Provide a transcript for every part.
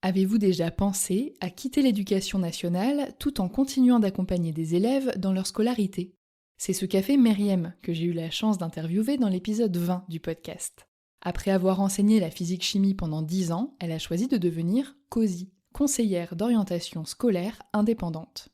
Avez-vous déjà pensé à quitter l'éducation nationale tout en continuant d'accompagner des élèves dans leur scolarité? C'est ce qu'a fait Meriem, que j'ai eu la chance d'interviewer dans l'épisode 20 du podcast. Après avoir enseigné la physique-chimie pendant 10 ans, elle a choisi de devenir COSI, conseillère d'orientation scolaire indépendante.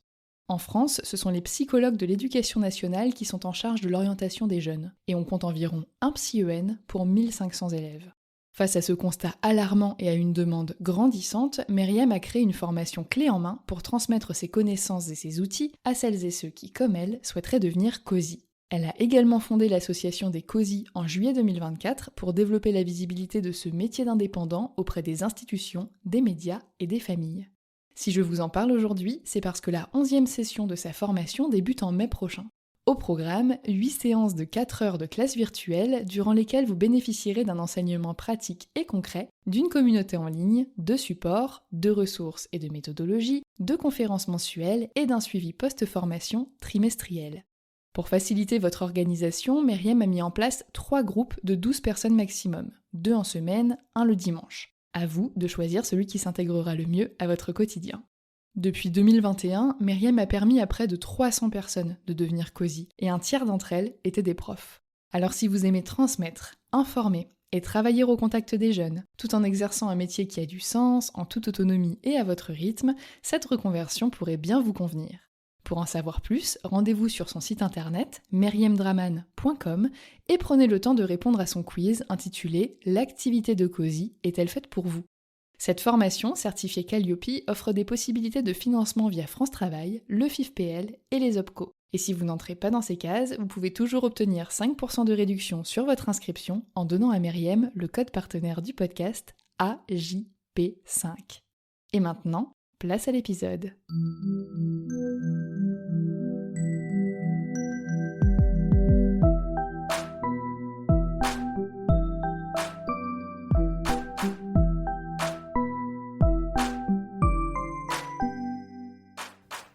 En France, ce sont les psychologues de l'éducation nationale qui sont en charge de l'orientation des jeunes, et on compte environ un psy-EN pour 1500 élèves. Face à ce constat alarmant et à une demande grandissante, Meriem a créé une formation clé en main pour transmettre ses connaissances et ses outils à celles et ceux qui, comme elle, souhaiteraient devenir COSI. Elle a également fondé l'association des COSI en juillet 2024 pour développer la visibilité de ce métier d'indépendant auprès des institutions, des médias et des familles. Si je vous en parle aujourd'hui, c'est parce que la 11e session de sa formation débute en mai prochain. Au programme, 8 séances de 4 heures de classe virtuelle durant lesquelles vous bénéficierez d'un enseignement pratique et concret, d'une communauté en ligne, de supports, de ressources et de méthodologies, de conférences mensuelles et d'un suivi post-formation trimestriel. Pour faciliter votre organisation, Meriem a mis en place 3 groupes de 12 personnes maximum, 2 en semaine, 1 le dimanche. À vous de choisir celui qui s'intégrera le mieux à votre quotidien. Depuis 2021, Meriem a permis à près de 300 personnes de devenir COSI, et un tiers d'entre elles étaient des profs. Alors si vous aimez transmettre, informer et travailler au contact des jeunes, tout en exerçant un métier qui a du sens, en toute autonomie et à votre rythme, cette reconversion pourrait bien vous convenir. Pour en savoir plus, rendez-vous sur son site internet meriemdraman.com et prenez le temps de répondre à son quiz intitulé « L'activité de COSI est-elle faite pour vous ?» Cette formation, certifiée Calliope, offre des possibilités de financement via France Travail, le FIFPL et les OPCO. Et si vous n'entrez pas dans ces cases, vous pouvez toujours obtenir 5% de réduction sur votre inscription en donnant à Meriem le code partenaire du podcast AJP5. Et maintenant, place à l'épisode.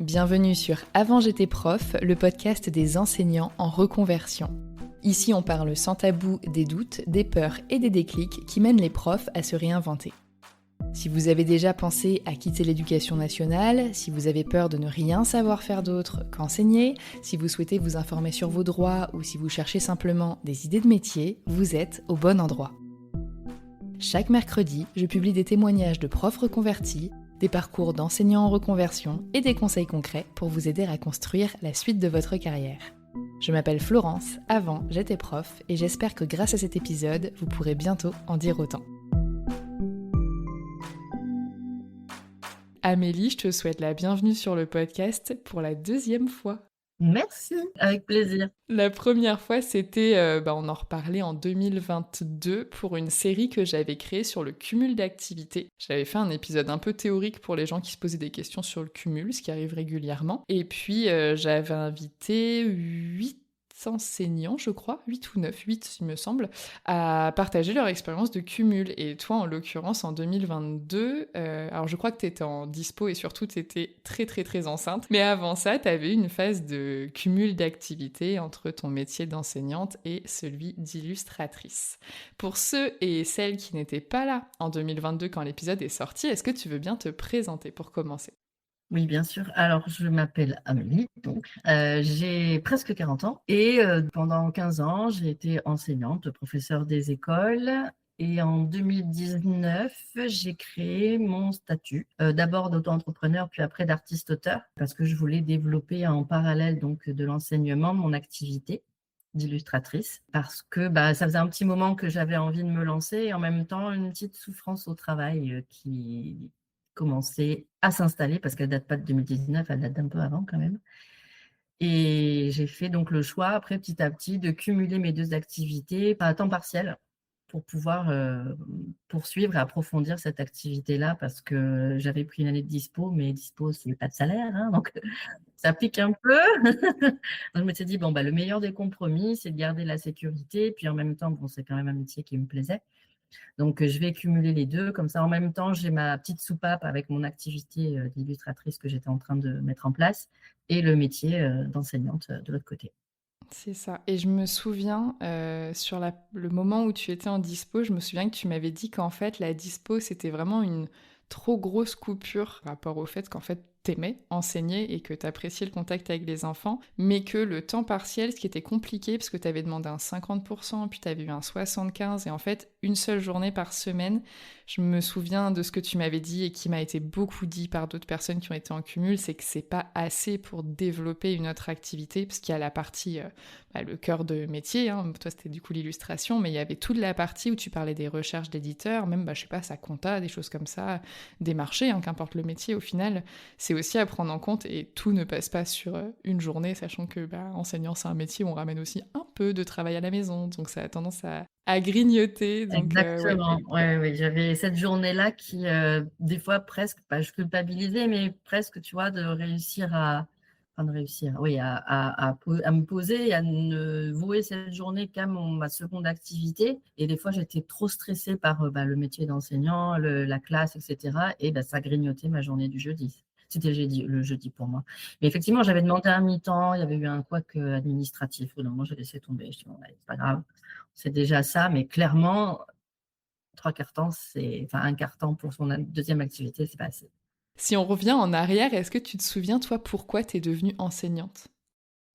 Bienvenue sur Avant j'étais prof, le podcast des enseignants en reconversion. Ici on parle sans tabou des doutes, des peurs et des déclics qui mènent les profs à se réinventer. Si vous avez déjà pensé à quitter l'éducation nationale, si vous avez peur de ne rien savoir faire d'autre qu'enseigner, si vous souhaitez vous informer sur vos droits ou si vous cherchez simplement des idées de métier, vous êtes au bon endroit. Chaque mercredi, je publie des témoignages de profs reconvertis, des parcours d'enseignants en reconversion et des conseils concrets pour vous aider à construire la suite de votre carrière. Je m'appelle Florence, avant j'étais prof et j'espère que grâce à cet épisode, vous pourrez bientôt en dire autant. Amélie, je te souhaite la bienvenue sur le podcast pour la 2e fois. Merci, avec plaisir. La première fois, c'était, on en reparlait en 2022 pour une série que j'avais créée sur le cumul d'activités. J'avais fait un épisode un peu théorique pour les gens qui se posaient des questions sur le cumul, ce qui arrive régulièrement. Et puis, j'avais invité 8 enseignants, je crois, 8 ou 9, 8 il me semble, à partager leur expérience de cumul. Et toi, en l'occurrence, en 2022, alors je crois que t'étais en dispo et surtout t'étais très très très enceinte. Mais avant ça, t'avais une phase de cumul d'activités entre ton métier d'enseignante et celui d'illustratrice. Pour ceux et celles qui n'étaient pas là en 2022 quand l'épisode est sorti, est-ce que tu veux bien te présenter pour commencer ? Oui, bien sûr. Alors, je m'appelle Amélie, donc j'ai presque 40 ans et pendant 15 ans, j'ai été enseignante, professeure des écoles. Et en 2019, j'ai créé mon statut, d'abord d'auto-entrepreneur, puis après d'artiste-auteur, parce que je voulais développer en parallèle donc, de l'enseignement mon activité d'illustratrice, parce que ça faisait un petit moment que j'avais envie de me lancer et en même temps une petite souffrance au travail qui commençait à s'installer, parce qu'elle date pas de 2019, elle date d'un peu avant quand même. Et j'ai fait donc le choix, après petit à petit, de cumuler mes 2 activités à temps partiel pour pouvoir poursuivre et approfondir cette activité-là, parce que j'avais pris une année de dispo, mais dispo, c'est pas de salaire, hein, donc ça pique un peu. Donc je m'étais dit, le meilleur des compromis, c'est de garder la sécurité, puis en même temps, c'est quand même un métier qui me plaisait. Donc, je vais cumuler les 2. Comme ça, en même temps, j'ai ma petite soupape avec mon activité d'illustratrice que j'étais en train de mettre en place et le métier d'enseignante de l'autre côté. C'est ça. Et je me souviens, sur le moment où tu étais en dispo, je me souviens que tu m'avais dit qu'en fait, la dispo, c'était vraiment une trop grosse coupure par rapport au fait qu'en fait t'aimais enseigner et que t'appréciais le contact avec les enfants, mais que le temps partiel, ce qui était compliqué, parce que t'avais demandé un 50%, puis t'avais eu un 75%, et en fait, une seule journée par semaine, je me souviens de ce que tu m'avais dit et qui m'a été beaucoup dit par d'autres personnes qui ont été en cumul, c'est que c'est pas assez pour développer une autre activité, parce qu'il y a la partie, le cœur de métier, hein. Toi c'était du coup l'illustration, mais il y avait toute la partie où tu parlais des recherches d'éditeurs, même, je sais pas, sa compta, des choses comme ça, des marchés, hein, qu'importe le métier au final, c'est aussi à prendre en compte et tout ne passe pas sur une journée, sachant que enseignant c'est un métier où on ramène aussi un peu de travail à la maison, donc ça a tendance à grignoter, donc ouais. Exactement, ouais, ouais, j'avais cette journée-là qui, des fois presque, pas je culpabilisais, mais presque, tu vois, de réussir à enfin de réussir, oui, à me poser et à ne vouer cette journée qu'à ma seconde activité et des fois, j'étais trop stressée par, le métier d'enseignant, la classe et cetera et ça grignotait ma journée du jeudi. C'était le jeudi pour moi. Mais effectivement, j'avais demandé un mi-temps, il y avait eu un couac, administratif. Au bout d'un moment, j'ai laissé tomber. Je dis: «Bon, allez, c'est pas grave». C'est déjà ça, mais clairement, 3/4 temps, c'est enfin, un quart temps pour son deuxième activité, c'est pas assez. Si on revient en arrière, est-ce que tu te souviens, toi, pourquoi t'es devenue enseignante?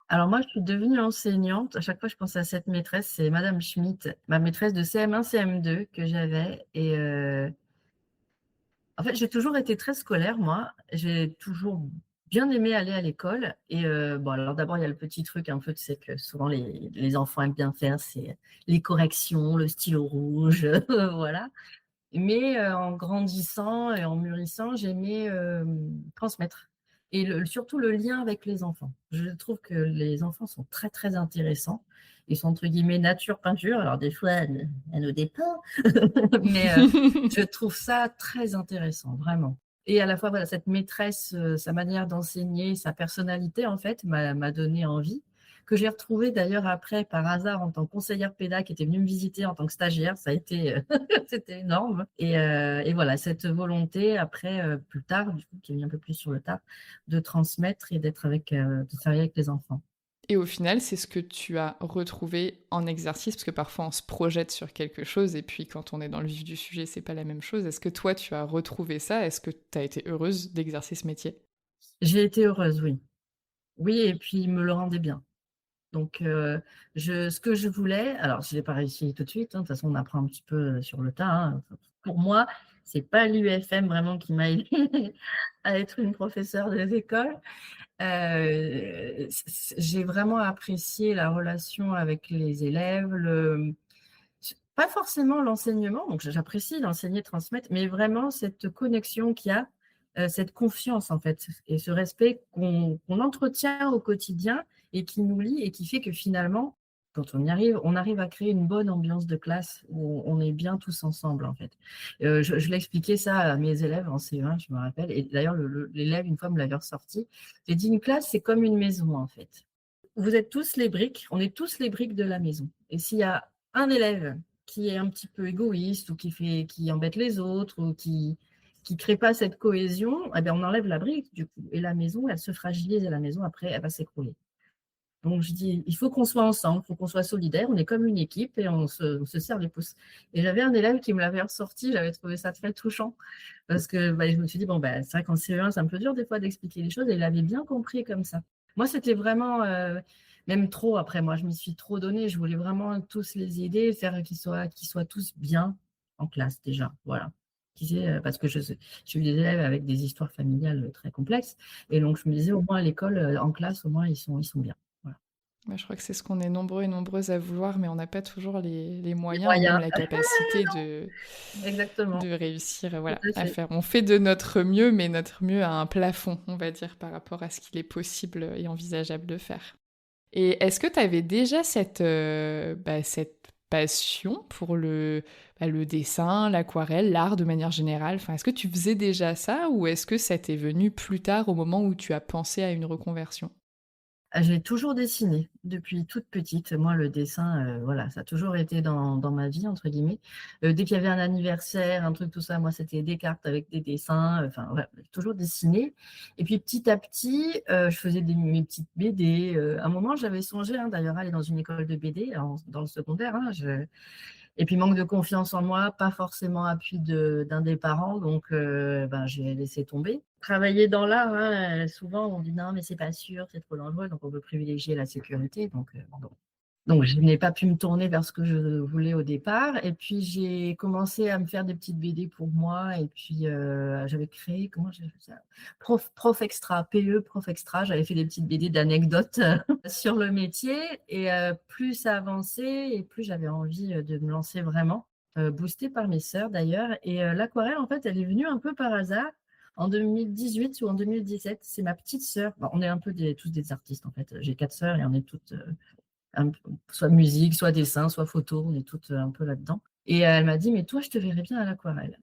Alors moi, je suis devenue enseignante. À chaque fois, je pense à cette maîtresse, c'est madame Schmitt, ma maîtresse de CM1, CM2 que j'avais et en fait, j'ai toujours été très scolaire, moi. J'ai toujours bien aimé aller à l'école et bon, alors d'abord, il y a le petit truc un peu, tu sais, que souvent les enfants aiment bien faire, c'est les corrections, le stylo rouge, voilà. Mais en grandissant et en mûrissant, j'aimais, transmettre et surtout le lien avec les enfants. Je trouve que les enfants sont très, très intéressants. Ils sont entre guillemets «nature peinture». Alors des fois, elle nous dépeint, mais je trouve ça très intéressant, vraiment et à la fois, voilà, cette maîtresse, sa manière d'enseigner, sa personnalité, en fait, m'a donné envie, que j'ai retrouvée d'ailleurs après par hasard en tant que conseillère pédagogue qui était venue me visiter en tant que stagiaire. Ça a été, c'était énorme et voilà, cette volonté après, plus tard, du coup, qui est venue un peu plus sur le tard, de transmettre et d'être avec, de travailler avec les enfants. Et au final, c'est ce que tu as retrouvé en exercice, parce que parfois on se projette sur quelque chose et puis quand on est dans le vif du sujet, c'est pas la même chose. Est-ce que toi, tu as retrouvé ça? Est-ce que tu as été heureuse d'exercer ce métier? J'ai été heureuse, oui. Oui et puis il me le rendait bien. Donc ce que je voulais alors je l'ai pas réussi tout de suite, hein, de toute façon on apprend un petit peu, sur le tas, hein. Pour moi, c'est pas l'UFM vraiment qui m'a aidée à être une professeure des écoles. J'ai vraiment apprécié la relation avec les élèves, pas forcément l'enseignement, donc j'apprécie d'enseigner, transmettre, mais vraiment cette connexion qu'il y a, cette confiance en fait et ce respect qu'on entretient au quotidien et qui nous lie et qui fait que finalement, quand on arrive à créer une bonne ambiance de classe où on est bien tous ensemble en fait. Je l'expliquais ça à mes élèves en CE1, je me rappelle et d'ailleurs l'élève une fois me l'avait ressorti. J'ai dit: «Une classe, c'est comme une maison en fait. Vous êtes tous les briques, on est tous les briques de la maison et s'il y a un élève qui est un petit peu égoïste ou qui embête les autres ou qui crée pas cette cohésion, eh bien, on enlève la brique du coup et la maison, elle se fragilise et la maison après, elle va s'écrouler. Donc je dis: «Il faut qu'on soit ensemble, il faut qu'on soit solidaires, on est comme une équipe et on se serre les pouces» et j'avais un élève qui me l'avait ressorti, j'avais trouvé ça très touchant parce que, je me suis dit: «Bon, c'est vrai qu'en CE1, c'est un peu dur des fois d'expliquer les choses» et il avait bien compris comme ça. Moi, c'était vraiment, même trop après moi, je m'y suis trop donnée, je voulais vraiment tous les aider, faire qu'ils soient tous bien en classe déjà, voilà. Parce que j'ai eu des élèves avec des histoires familiales, très complexes et donc je me disais: «Au moins à l'école, en classe, au moins ils sont bien». Voilà. Je crois que c'est ce qu'on est nombreux et nombreuses à vouloir, mais on n'a pas toujours les Les moyens ou même moyens, la capacité exactement, de réussir, tout voilà, à à fait. faire. On fait de notre mieux, mais notre mieux a un plafond, on va dire, par rapport à ce qu'il est possible et envisageable de faire. Et est-ce que tu avais déjà cette passion pour le dessin, l'aquarelle, l'art de manière générale? Enfin, est-ce que tu faisais déjà ça ou est-ce que ça t'est venu plus tard au moment où tu as pensé à une reconversion? Ah, j'ai toujours dessiné depuis toute petite. Moi, le dessin, voilà, ça a toujours été dans «ma vie» entre guillemets. Dès qu'il y avait un anniversaire, un truc, tout ça, moi, c'était des cartes avec des dessins, enfin, voilà, j'ai toujours dessiné et puis petit à petit, je faisais mes petites BD. À un moment, j'avais songé, hein, d'ailleurs, à aller dans une école de BD dans le secondaire, hein. Et puis manque de confiance en moi, pas forcément appui d'un des parents, donc j'ai laissé tomber. Travailler dans l'art, hein, souvent on dit: «Non mais c'est pas sûr, c'est trop dangereux», donc on veut privilégier la sécurité, bon. Donc je n'ai pas pu me tourner vers ce que je voulais au départ et puis j'ai commencé à me faire des petites BD pour moi et puis, j'avais créé comment j'avais fait ça? Prof Extra, PE Prof Extra. J'avais fait des petites BD d'anecdotes, sur le métier et plus ça avançait et plus j'avais envie, de me lancer vraiment, boostée par mes sœurs d'ailleurs et l'aquarelle en fait, elle est venue un peu par hasard en 2018 ou en 2017. C'est ma petite sœur, bon on est un peu tous des artistes en fait, j'ai 4 sœurs et on est toutes, un p soit musique, soit dessin, soit photo, on est toutes, un peu là-dedans et elle m'a dit: «Mais toi, je te verrais bien à l'aquarelle»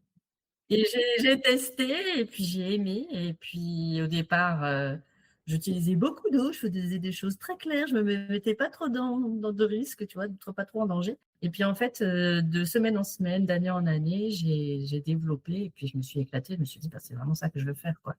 et j'ai testé et puis j'ai aimé et puis au départ, j'utilisais beaucoup d'eau, je faisais des choses très claires, je me mettais pas trop dans de risques, tu vois? Pas trop en danger et puis en fait, de semaine en semaine, d'année en année, j'ai développé et puis je me suis éclatée, je me suis dit: «Bah, c'est vraiment ça que je veux faire, quoi».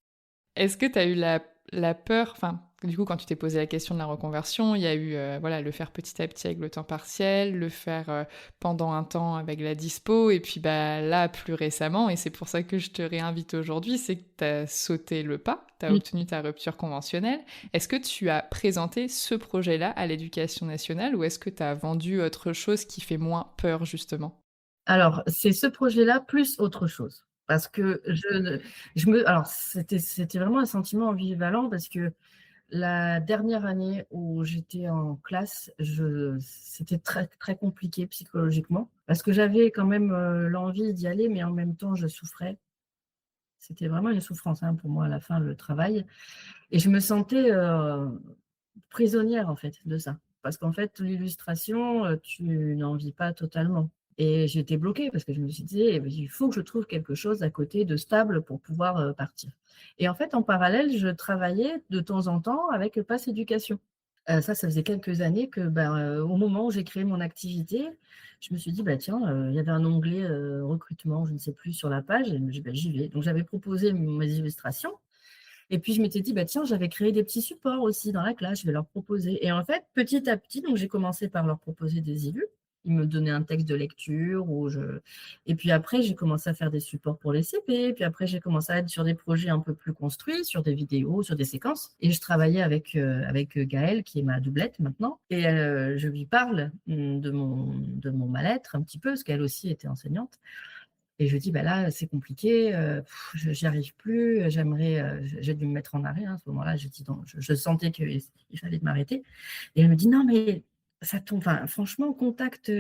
Est-ce que tu as eu la peur, enfin, du coup, quand tu t'es posé la question de la reconversion, il y a eu, voilà, le faire petit à petit avec le temps partiel, le faire, pendant un temps avec la dispo et puis, bah, là, plus récemment et c'est pour ça que je te réinvite aujourd'hui, c'est que tu as sauté le pas, tu as Mmh. obtenu ta rupture conventionnelle. Est-ce que tu as présenté ce projet-là à l'éducation nationale ou est-ce que tu as vendu autre chose qui fait moins peur, justement? Alors, c'est ce projet-là plus autre chose. Parce que je me alors c'était vraiment un sentiment ambivalent parce que la dernière année où j'étais en classe, c'était très, très compliqué psychologiquement parce que j'avais quand même, l'envie d'y aller, mais en même temps je souffrais. C'était vraiment une souffrance, hein, pour moi à la fin, le travail et je me sentais, prisonnière en fait de ça. Parce qu'en fait l'illustration, tu n'en vis pas totalement et j'étais bloquée parce que je me suis dit: «Eh beh, il faut que je trouve quelque chose à côté de stable pour pouvoir, partir» et en fait en parallèle, je travaillais de temps en temps avec Pass Éducation. Ça faisait quelques années que, au moment où j'ai créé mon activité, je me suis dit: «Bah, tiens», il y avait un onglet, recrutement, je ne sais plus, sur la page et je me dis: «Bah, j'y vais». Donc j'avais proposé mes illustrations et puis je m'étais dit: «Bah, tiens, j'avais créé des petits supports aussi dans la classe, je vais leur proposer» et en fait, petit à petit, donc j'ai commencé par leur proposer des illus. Ils me donnaient un texte de lecture et puis après, j'ai commencé à faire des supports pour les CP, puis après j'ai commencé à être sur des projets un peu plus construits, sur des vidéos, sur des séquences et je travaillais avec Gaëlle qui est ma doublette maintenant et je lui parle, de mon mal-être un petit peu, parce qu'elle aussi était enseignante et je lui dis: «Bah, là, c'est compliqué, je j'y arrive plus, j'aimerais», j'ai dû me mettre en arrêt, hein, à ce moment-là. J'ai dit: «Non», je sentais qu'il fallait m'arrêter et elle me dit: «Non, mais ça tombe enfin, franchement, contacte»,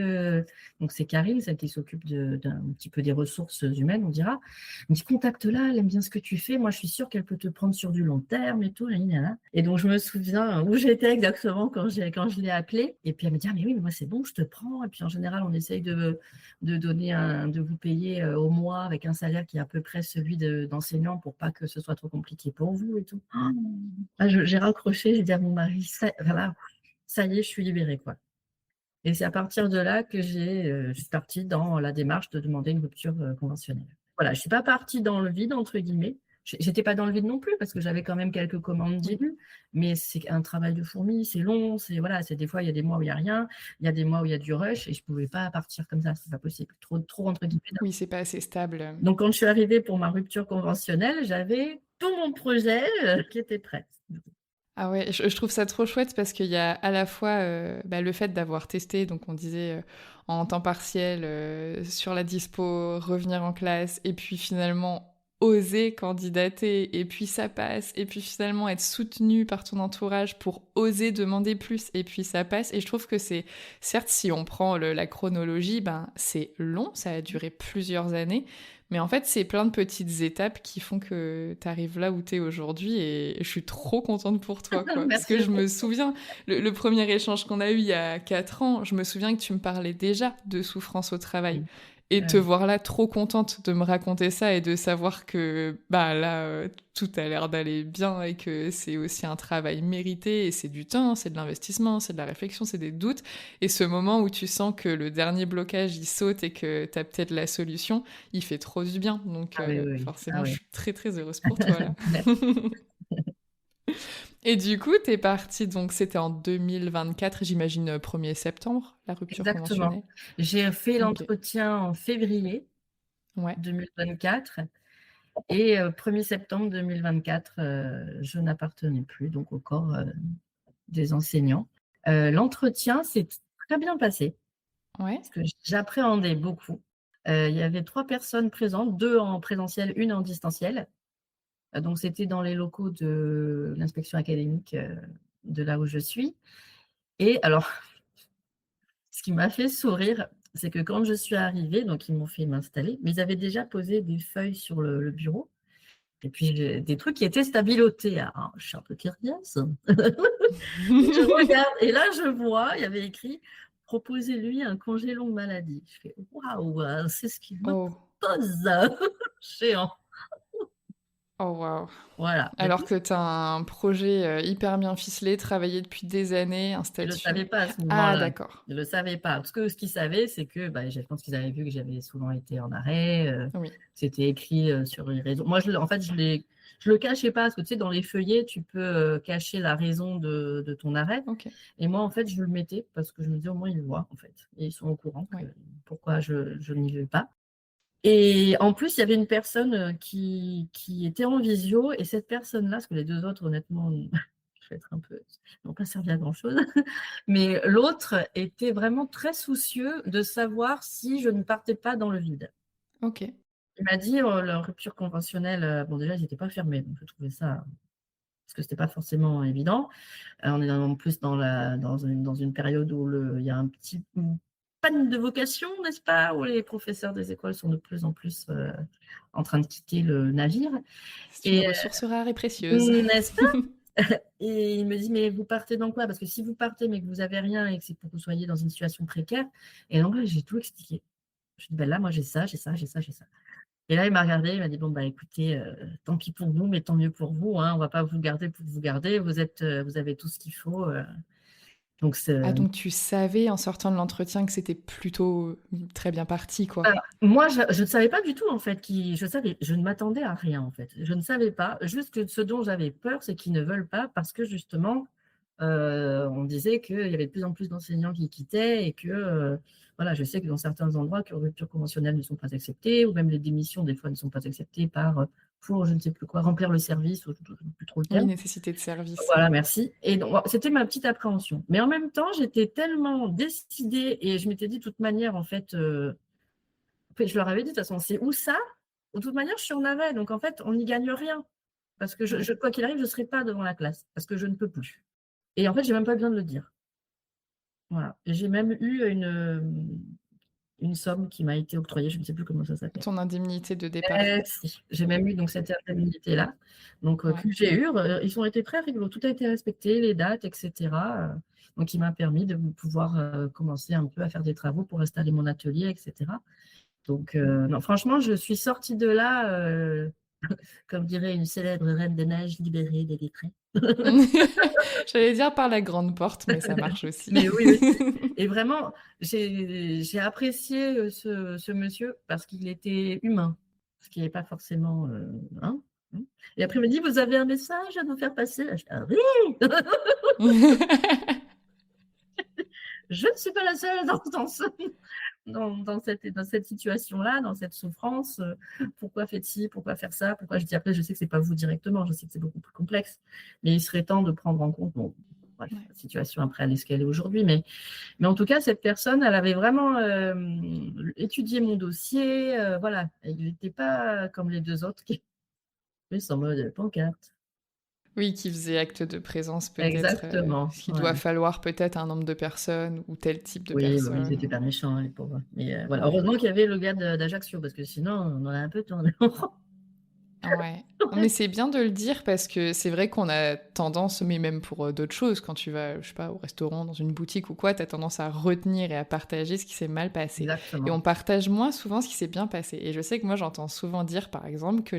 donc c'est Karine, celle qui s'occupe d'un petit peu des ressources humaines, on dira. Elle me dit: «Contacte-la, elle aime bien ce que tu fais. Moi, je suis sûre qu'elle peut te prendre sur du long terme et tout, nani nana» et donc je me souviens où j'étais exactement quand je l'ai appelée et puis elle me dit: «Ah mais oui, mais moi, c'est bon, je te prends» et puis en général, on essaye de vous payer, au mois avec un salaire qui est à peu près celui d'enseignant pour pas que ce soit trop compliqué pour vous et tout. Ah, j'ai raccroché, j'ai dit à mon mari: «Ça voilà, ça y est, je suis libérée, quoi» et c'est à partir de là que je suis partie dans la démarche de demander une rupture, conventionnelle. Voilà, je suis pas partie «dans le vide» entre guillemets. J'étais pas dans le vide non plus parce que j'avais quand même quelques commandes Oui. d'élus, mais c'est un travail de fourmi, c'est long, c'est voilà, c'est des fois il y a des mois où il y a rien, il y a des mois où il y a du rush et je pouvais pas partir comme ça, c'est pas possible. Trop entre guillemets. Oui, c'est pas assez stable. Donc quand je suis arrivée pour ma rupture conventionnelle, j'avais tout mon projet, qui était prêt. Ah ouais, je trouve ça trop chouette parce qu'il y a à la fois, bah, le fait d'avoir testé, donc on disait, en temps partiel, sur la dispo, revenir en classe et puis finalement oser candidater et puis ça passe et puis finalement être soutenu par ton entourage pour oser demander plus et puis ça passe et je trouve que c'est certes, si on prend la chronologie, ben, c'est long, ça a duré plusieurs années, mais en fait, c'est plein de petites étapes qui font que tu arrives là où tu es aujourd'hui et je suis trop contente pour toi, quoi. Parce que Merci je me beaucoup. souviens, le premier échange qu'on a eu il y a 4 ans, je me souviens que tu me parlais déjà de souffrance au travail. Mmh. Et te Ouais. voir là trop contente de me raconter ça et de savoir que, bah, là, tout a l'air d'aller bien et que c'est aussi un travail mérité et c'est du temps, c'est de l'investissement, c'est de la réflexion, c'est des doutes et ce moment où tu sens que le dernier blocage, il saute et que tu as peut-être la solution, il fait trop du bien. Donc Ah oui, oui, oui. Ah forcément, je oui. suis très, très heureuse pour toi, là. Merci. Et du coup, t'es partie, donc c'était en 2024, j'imagine 1er septembre, la rupture Exactement. conventionnelle. J'ai fait Ok. l'entretien en février Ouais. 2024 et 1er septembre 2024, je n'appartenais plus donc au corps des enseignants. L'entretien s'est très bien passé Ouais. parce que j'appréhendais beaucoup. Il y avait 3 personnes présentes, 2 en présentiel, 1 en distanciel. Donc c'était dans les locaux de l'inspection académique, de là où je suis et alors ce qui m'a fait sourire, c'est que quand je suis arrivée, donc ils m'ont fait m'installer, mais ils avaient déjà posé des feuilles sur le bureau et puis des trucs qui étaient stabilotés. Alors je suis un peu curieuse et je regarde et là je vois, il y avait écrit: «Proposez-lui un congé longue maladie». Je fais: «Waouh, c'est ce qu'il me Oh. propose!» Géant. Oh waouh. Voilà, mais Alors que t'as un projet hyper bien ficelé, travaillé depuis des années, un ils le statut. savaient pas à ce Ah, moment-là. d'accord. Ils le savaient pas. Parce que ce qu'ils savaient, c'est que, bah, je pense qu'ils avaient vu que j'avais souvent été en arrêt, Oui. c'était écrit, sur les réseaux. Moi, en fait, je le cachais pas parce que, tu sais, dans les feuillets, tu peux, cacher la raison de ton arrêt Ok. et moi, en fait, je le mettais parce que je me disais: «Au moins, ils le voient, en fait et ils sont au courant que Ouais. pourquoi je n'y vais pas» et en plus, il y avait une personne, qui était en visio et cette personne-là, parce que les 2 autres, honnêtement, je vais être un peu n'ont pas servi à grand chose. Mais l'autre était vraiment très soucieux de savoir si je ne partais pas dans le vide. Ok. Il m'a dit, leur rupture conventionnelle, bon déjà ils étaient pas fermés, donc je trouvais ça parce que c'était pas forcément évident. On est en plus dans une période où il y a un petit panne de vocation, n'est-ce pas? Où les professeurs des écoles sont de plus en plus, en train de quitter le navire C'est une et ressource rare et précieuse. n'est-ce pas? Et il me dit: «Mais vous partez dans quoi? Parce que si vous partez, mais que vous avez rien et que c'est pour que vous soyez dans une situation précaire» et donc là, j'ai tout expliqué. Je dis: «Ben là, moi, j'ai ça, j'ai ça, j'ai ça, j'ai ça» et là, il m'a regardé, il m'a dit: «Bon, bah, écoutez, tant pis pour nous, mais tant mieux pour vous, hein. On va pas vous garder pour vous garder. Vous avez tout ce qu'il faut, donc c'est» Ah, donc tu savais en sortant de l'entretien que c'était plutôt très bien parti, quoi. alors, moi, je ne savais pas du tout, en fait, je ne m'attendais à rien, en fait. Je ne savais pas, juste que ce dont j'avais peur, c'est qu'ils ne veulent pas parce que justement, on disait qu'il y avait de plus en plus d'enseignants qui quittaient et que, voilà, je sais que dans certains endroits que les ruptures conventionnelles ne sont pas acceptées ou même les démissions, des fois, ne sont pas acceptées pour je ne sais plus quoi, remplir le service ou je ne sais plus trop le Oui, terme. nécessité de service. Voilà, merci et donc c'était ma petite appréhension. Mais en même temps, j'étais tellement décidée et je m'étais dit: «De toute manière, en fait, je leur avais dit: «De toute façon, c'est ou ça, ou de toute manière, je suis en arrêt, donc en fait, on n'y gagne rien. Parce que Ouais. quoi qu'il arrive, je ne serai pas devant la classe, parce que je ne peux plus» et en fait, j'ai même pas besoin de le dire. Voilà et j'ai même eu une somme qui m'a été octroyée, je ne sais plus comment ça s'appelle. Ton indemnité de départ. Merci. J'ai même eu donc cette indemnité-là, donc Ouais. que j'ai eue, ils ont été très rigolos. Tout a été respecté, les dates et cetera, donc il m'a permis de pouvoir, commencer un peu à faire des travaux pour installer mon atelier et cetera. Donc non, franchement, je suis sortie de là, comme dirait une célèbre reine des neiges, libérée, délivrée. J'allais dire par la grande porte, mais ça marche aussi. Mais oui, oui et vraiment, j'ai apprécié, ce monsieur parce qu'il était humain, ce qui est pas forcément, hein, mmh et après il me dit: «Vous avez un message à nous faire passer?» Je fais: «Ah oui! Je ne suis pas la seule dans cette situation-là, dans cette souffrance, pourquoi faites ci? Pourquoi faire ça? Pourquoi?» Je dis après je sais que c'est pas vous directement, je sais que c'est beaucoup plus complexe, mais il serait temps de prendre en compte, bon, bref, Ouais. la situation après elle est ce qu'elle est aujourd'hui, mais en tout cas cette personne, elle avait vraiment, étudié mon dossier, voilà, il était pas comme les 2 autres qui plus en mode pancarte. Oui, qui faisait acte de présence peut-être, Exactement, ce qu'il doit ouais. falloir peut-être un nombre de personnes ou tel type de Oui, oui, ils étaient personnes. pas méchants, hein, les pauvres, mais voilà, Ouais. heureusement qu'il y avait le gars d'Ajaccio parce que sinon on en a un peu tourné en rond. Ouais. Non, mais c'est bien de le dire parce que c'est vrai qu'on a tendance, mais même pour d'autres choses, quand tu vas, je sais pas, au restaurant, dans une boutique ou quoi, t'as tendance à retenir et à partager ce qui s'est mal passé. Et Exactement. on partage moins souvent ce qui s'est bien passé. Et je sais que moi, j'entends souvent dire, par exemple, que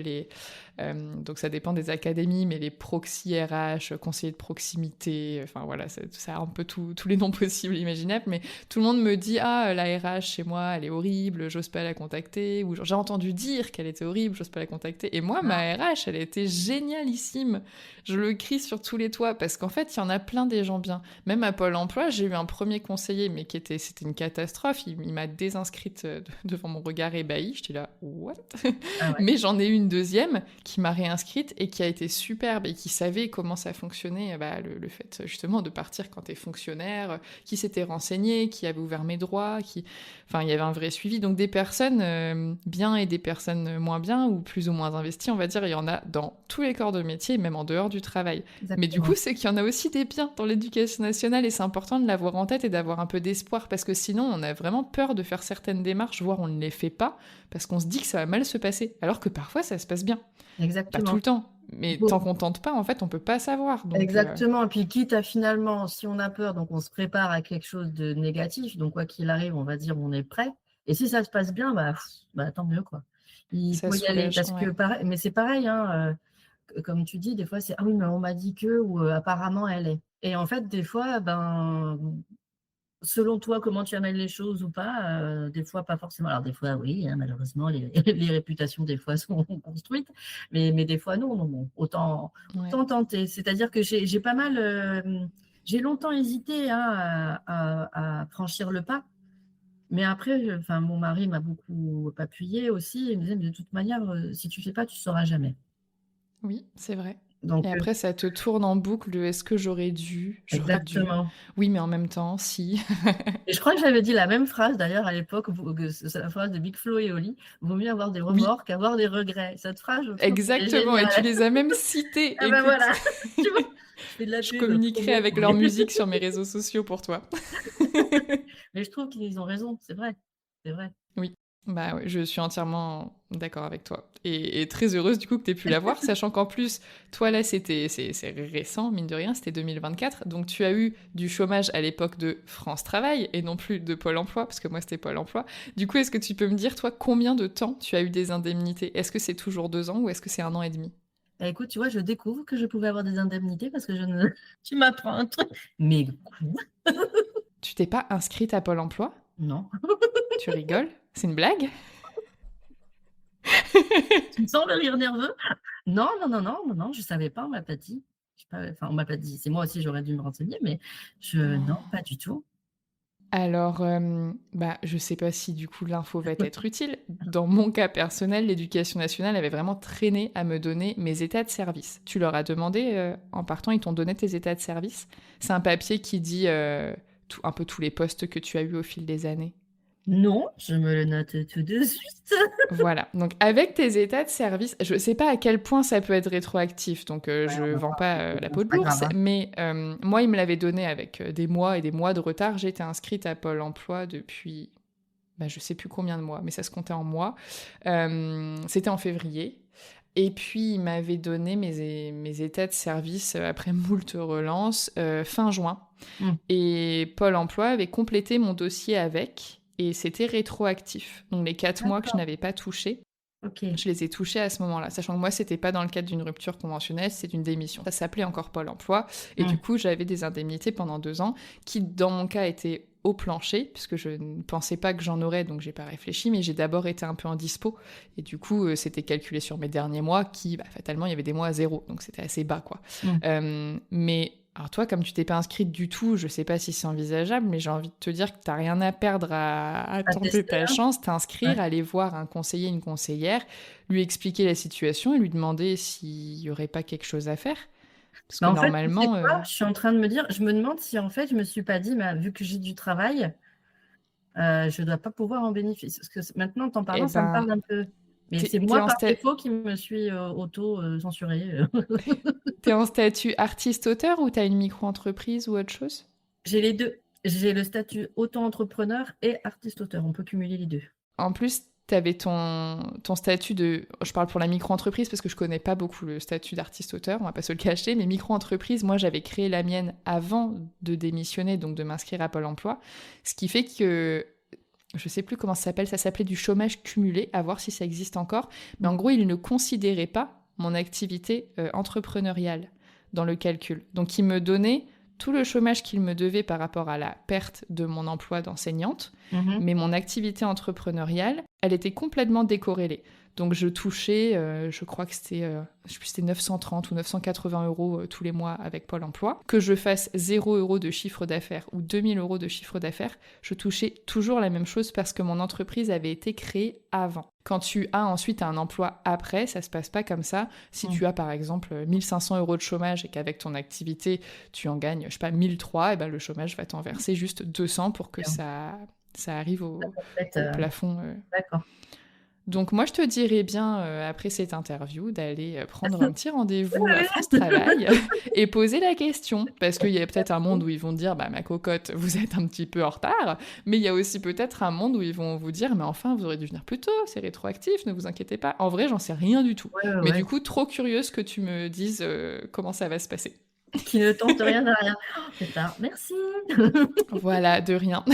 donc ça dépend des académies, mais les proxy RH, conseillers de proximité, enfin voilà, ça a un peu tous les noms possibles, imaginables, mais tout le monde me dit, ah, la RH chez moi, elle est horrible, j'ose pas la contacter, ou genre, j'ai entendu dire qu'elle était horrible, j'ose pas la contacter. Et moi, ma RH, vache, elle était génialissime. Je le crie sur tous les toits parce qu'en fait, il y en a plein des gens bien. Même à Pôle emploi, j'ai eu un premier conseiller, mais c'était une catastrophe. Il m'a désinscrite devant mon regard ébahi. J'étais là, what? Ah ouais. Mais j'en ai eu une deuxième qui m'a réinscrite et qui a été superbe et qui savait comment ça fonctionnait, le fait justement de partir quand t'es fonctionnaire, qui s'était renseigné, qui avait ouvert mes droits, Enfin, il y avait un vrai suivi. Donc des personnes bien et des personnes moins bien ou plus ou moins investies, on va dire, il y en a dans tous les corps de métier, même en dehors du travail. Exactement. Mais du coup, c'est qu'il y en a aussi des biens dans l'éducation nationale et c'est important de l'avoir en tête et d'avoir un peu d'espoir parce que sinon, on a vraiment peur de faire certaines démarches, voire on ne les fait pas parce qu'on se dit que ça va mal se passer, alors que parfois ça se passe bien. Exactement. Pas tout le temps, mais Bon. tant qu'on tente pas, en fait, on peut pas savoir. Donc, Exactement. Et puis, quitte à finalement, si on a peur, donc on se prépare à quelque chose de négatif. Donc, quoi qu'il arrive, on va dire on est prêt. Et si ça se passe bien, tant mieux, quoi. Il ça faut y aller. soulage. Parce Ouais. que, mais c'est pareil, hein, comme tu dis, des fois, c'est ah oui, mais on m'a dit que, ou apparemment elle est. Et en fait, des fois, selon toi, comment tu amènes les choses ou pas, des fois, pas forcément. Alors, des fois, oui, hein, malheureusement, les réputations, des fois, sont construites, mais des fois, non. Bon, autant Ouais. tenter. C'est-à-dire que j'ai pas mal, j'ai longtemps hésité, hein, à franchir le pas, mais après, mon mari m'a beaucoup appuyée aussi. Il me disait, mais de toute manière, si tu fais pas, tu sauras jamais. Oui, c'est vrai. Donc, Et après, ça te tourne en boucle de est-ce que j'aurais dû? J'aurais dû. exactement. Oui, mais en même temps, si. Et je crois que j'avais dit la même phrase d'ailleurs à l'époque, c'est la phrase de Big Flo et Oli, vaut mieux avoir des Oui, remords qu'avoir des regrets. Cette phrase, je trouve qu'elle est exactement. Et tu géniale. les as même cités. Ah ben Écoute, voilà, tu vois, je fais de la je pub, communiquerai promo. avec leur musique sur mes réseaux sociaux pour toi. Mais je trouve qu'ils ont raison, c'est vrai, c'est vrai. Oui, bah ouais, je suis entièrement d'accord avec toi. Et très heureuse du coup que tu aies pu l'avoir, sachant qu'en plus, toi là, c'est récent, mine de rien, c'était 2024. Donc tu as eu du chômage à l'époque de France Travail et non plus de Pôle emploi, parce que moi c'était Pôle emploi. Du coup, est-ce que tu peux me dire, toi, combien de temps tu as eu des indemnités? Est-ce que c'est toujours 2 ans ou est-ce que c'est 1 an et demi? Bah, écoute, tu vois, je découvre que je pouvais avoir des indemnités parce que je ne... Tu m'apprends un truc. Mais quoi? Tu t'es pas inscrite à Pôle emploi? Non. Tu rigoles? C'est une blague? Tu me sens le rire nerveux? Non, non, non, non, non, non, je savais pas, on m'a pas dit. Je sais pas, enfin, on m'a pas dit. C'est moi aussi, j'aurais dû me renseigner, mais non, pas du tout. Alors, je sais pas si du coup l'info va t'être utile. Dans mon cas personnel, l'éducation nationale avait vraiment traîné à me donner mes états de service. Tu leur as demandé, en partant, ils t'ont donné tes états de service. C'est un papier qui dit un peu tous les postes que tu as eus au fil des années. Non, je me le note tout de suite. Voilà, donc avec tes états de service, je sais pas à quel point ça peut être rétroactif, donc je Ouais, on va vends voir. pas la Bon, peau c'est de pas l'ours, grave, hein. mais moi, il me l'avait donné avec des mois et des mois de retard. J'étais inscrite à Pôle emploi depuis je sais plus combien de mois, mais ça se comptait en mois. C'était en février. Et puis, il m'avait donné mes états de service après moult relances fin juin. Et Pôle emploi avait complété mon dossier avec, et c'était rétroactif. Donc les 4 mois que je D'accord, n'avais pas touchés, ok. je les ai touchés à ce moment-là. Sachant que moi, c'était pas dans le cadre d'une rupture conventionnelle, c'est d'une démission. Ça s'appelait encore Pôle emploi. Et du coup, j'avais des indemnités pendant 2 ans qui, dans mon cas, étaient au plancher, puisque je ne pensais pas que j'en aurais, donc j'ai pas réfléchi, mais j'ai d'abord été un peu en dispo. Et du coup, c'était calculé sur mes derniers mois qui, fatalement, il y avait des mois à 0. Donc c'était assez bas, quoi. Mais alors toi, comme tu t'es pas inscrite du tout, je sais pas si c'est envisageable, mais j'ai envie de te dire que t'as rien à perdre à tenter Tester, ta hein. chance, t'inscrire, Ouais. aller voir un conseiller, une conseillère, lui expliquer la situation et lui demander s'il y aurait pas quelque chose à faire. Parce que En fait, tu sais normalement, quoi? Je suis en train de me dire, je me demande si en fait, je me suis pas dit, vu que j'ai du travail, je dois pas pouvoir en bénéficier. Parce que maintenant, en t'en eh parlant, ça me ben, parle un peu. Mais c'est t'es moi en, par défaut qui me suis auto-censurée. t'es en statut artiste-auteur ou t'as une micro-entreprise ou autre chose? J'ai les deux. J'ai le statut auto-entrepreneur et artiste-auteur. On peut cumuler les deux. En plus, t'avais ton statut de... Je parle pour la micro-entreprise parce que je connais pas beaucoup le statut d'artiste-auteur, on va pas se le cacher, mais micro-entreprise, moi j'avais créé la mienne avant de démissionner, donc de m'inscrire à Pôle emploi, ce qui fait que... Je sais plus comment ça s'appelait du chômage cumulé, à voir si ça existe encore, mais en gros, il ne considérait pas mon activité entrepreneuriale dans le calcul. Donc il me donnait tout le chômage qu'il me devait par rapport à la perte de mon emploi d'enseignante, mais mon activité entrepreneuriale, elle était complètement décorrélée. Donc je touchais, je crois que c'était, je sais plus, c'était 930 ou 980 € tous les mois avec Pôle emploi. Que je fasse 0 € de chiffre d'affaires ou 2000 € de chiffre d'affaires, je touchais toujours la même chose parce que mon entreprise avait été créée avant. Quand tu as ensuite un emploi après, ça se passe pas comme ça. Si tu as par exemple 1500 € de chômage et qu'avec ton activité, tu en gagnes, je sais pas, 1003, et ben le chômage va t'en verser juste 200 pour que Bien. ça arrive Complète, au plafond. d'accord. Donc moi, je te dirais bien, après cette interview, d'aller prendre un petit Oui, rendez-vous à oui, France Travail et poser la question. Parce qu'il y a peut-être un monde où ils vont dire, bah ma cocotte, vous êtes un petit peu en retard. Mais il y a aussi peut-être un monde où ils vont vous dire, mais enfin, vous auriez dû venir plus tôt, c'est rétroactif, ne vous inquiétez pas. En vrai, j'en sais rien du tout. ouais, ouais, Mais ouais. du coup, trop curieuse que tu me dises comment ça va se passer. Qui ne tente rien à rien. Oh, c'est ça. Merci. Voilà, de rien.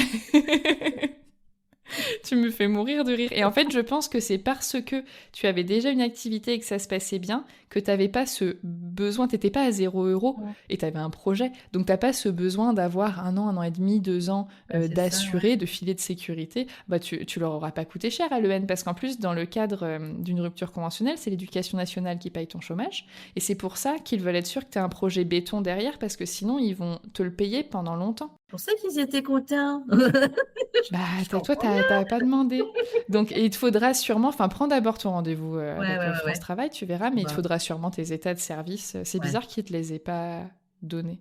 Tu me fais mourir de rire. Et en fait, je pense que c'est parce que tu avais déjà une activité et que ça se passait bien que tu n'avais pas ce besoin, tu n'étais pas à 0 € et tu avais un projet. Donc, tu n'as pas ce besoin d'avoir 1 an et demi, 2 ans C'est ça, ouais. d'assuré, de filet de sécurité. Bah, tu leur auras pas coûté cher à l'EN parce qu'en plus, dans le cadre d'une rupture conventionnelle, c'est l'éducation nationale qui paye ton chômage. Et c'est pour ça qu'ils veulent être sûrs que tu as un projet béton derrière parce que sinon, ils vont te le payer pendant longtemps. C'est pour ça qu'ils étaient contents. Bah, Je toi, comprends bien. t'as pas demandé. Donc, et il te faudra sûrement, enfin, prends d'abord ton rendez-vous Ouais, avec ouais, ouais, France ouais. Travail, tu verras, mais il te Bah, faudra sûrement tes états de service. C'est ouais. bizarre qu'ils te les aient pas donnés.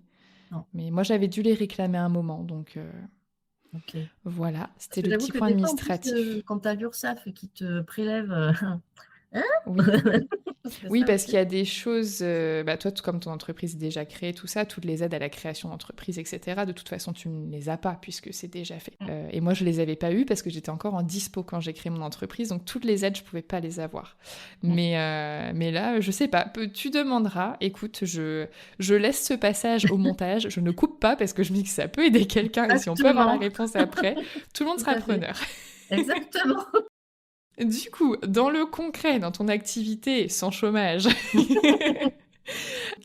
Non. Mais moi, j'avais dû les réclamer à un moment, donc Ok. voilà, Parce c'était que le j'avoue petit que point des fois, en plus, administratif. quand tu as l'URSSAF qui te prélève, hein? Oui. C'est Oui, ça parce qu'il aussi. y a des choses, bah toi, comme ton entreprise est déjà créée, tout ça, toutes les aides à la création d'entreprise, etc., de toute façon, tu ne les as pas puisque c'est déjà fait. Et moi, je les avais pas eues parce que j'étais encore en dispo quand j'ai créé mon entreprise, donc toutes les aides, je pouvais pas les avoir. Mais là, je sais pas, tu demanderas, écoute, je laisse ce passage au montage, je ne coupe pas parce que je me dis que ça peut aider quelqu'un et si on peut avoir la Exactement. réponse après, tout le monde Tout sera à fait. preneur. Exactement. Du coup, dans le concret, dans ton activité sans chômage,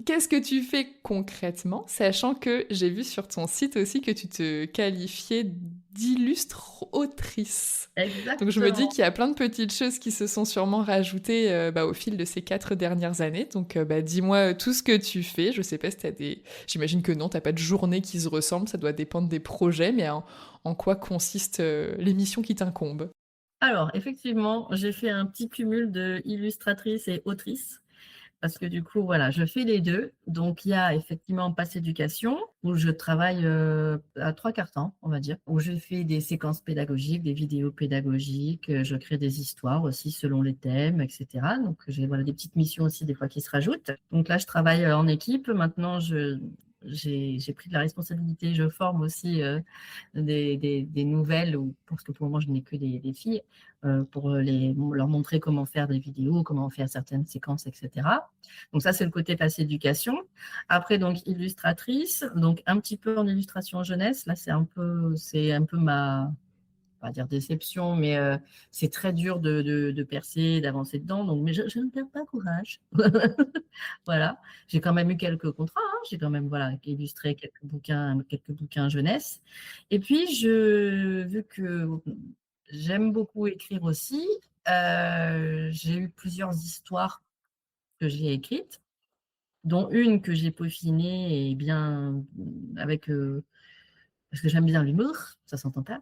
qu'est-ce que tu fais concrètement, sachant que j'ai vu sur ton site aussi que tu te qualifiais d'illustre autrice. Donc je me dis Exactement. qu'il y a plein de petites choses qui se sont sûrement rajoutées au fil de ces 4 dernières années. Donc dis-moi tout ce que tu fais. Je sais pas si t'as des... J'imagine que non, t'as pas de journée qui se ressemble, ça doit dépendre des projets, mais en quoi consiste l'émission qui t'incombe? Alors, effectivement, j'ai fait un petit cumul de illustratrice et autrice. Parce que du coup, voilà, je fais les deux. Donc, il y a effectivement Pass Éducation, où je travaille à 3/4 temps, on va dire, où je fais des séquences pédagogiques, des vidéos pédagogiques, je crée des histoires aussi selon les thèmes, etc. Donc, j'ai voilà, des petites missions aussi des fois qui se rajoutent. Donc là, je travaille en équipe. Maintenant, j'ai pris de la responsabilité. Je forme aussi des nouvelles, parce que pour le moment, je n'ai que des filles, pour leur montrer comment faire des vidéos, comment faire certaines séquences, etc. Donc ça, c'est le côté Pass Éducation. Après, donc, illustratrice, donc un petit peu en illustration jeunesse. Là, c'est un peu ma, on va dire déception, mais c'est très dur de percer, d'avancer dedans. Donc, mais je ne perds pas courage. Voilà. J'ai quand même eu quelques contrats. Hein. J'ai quand même voilà, illustré quelques bouquins jeunesse. Et puis, vu que j'aime beaucoup écrire aussi, j'ai eu plusieurs histoires que j'ai écrites, dont une que j'ai peaufinée et bien avec parce que j'aime bien l'humour, ça s'entend pas.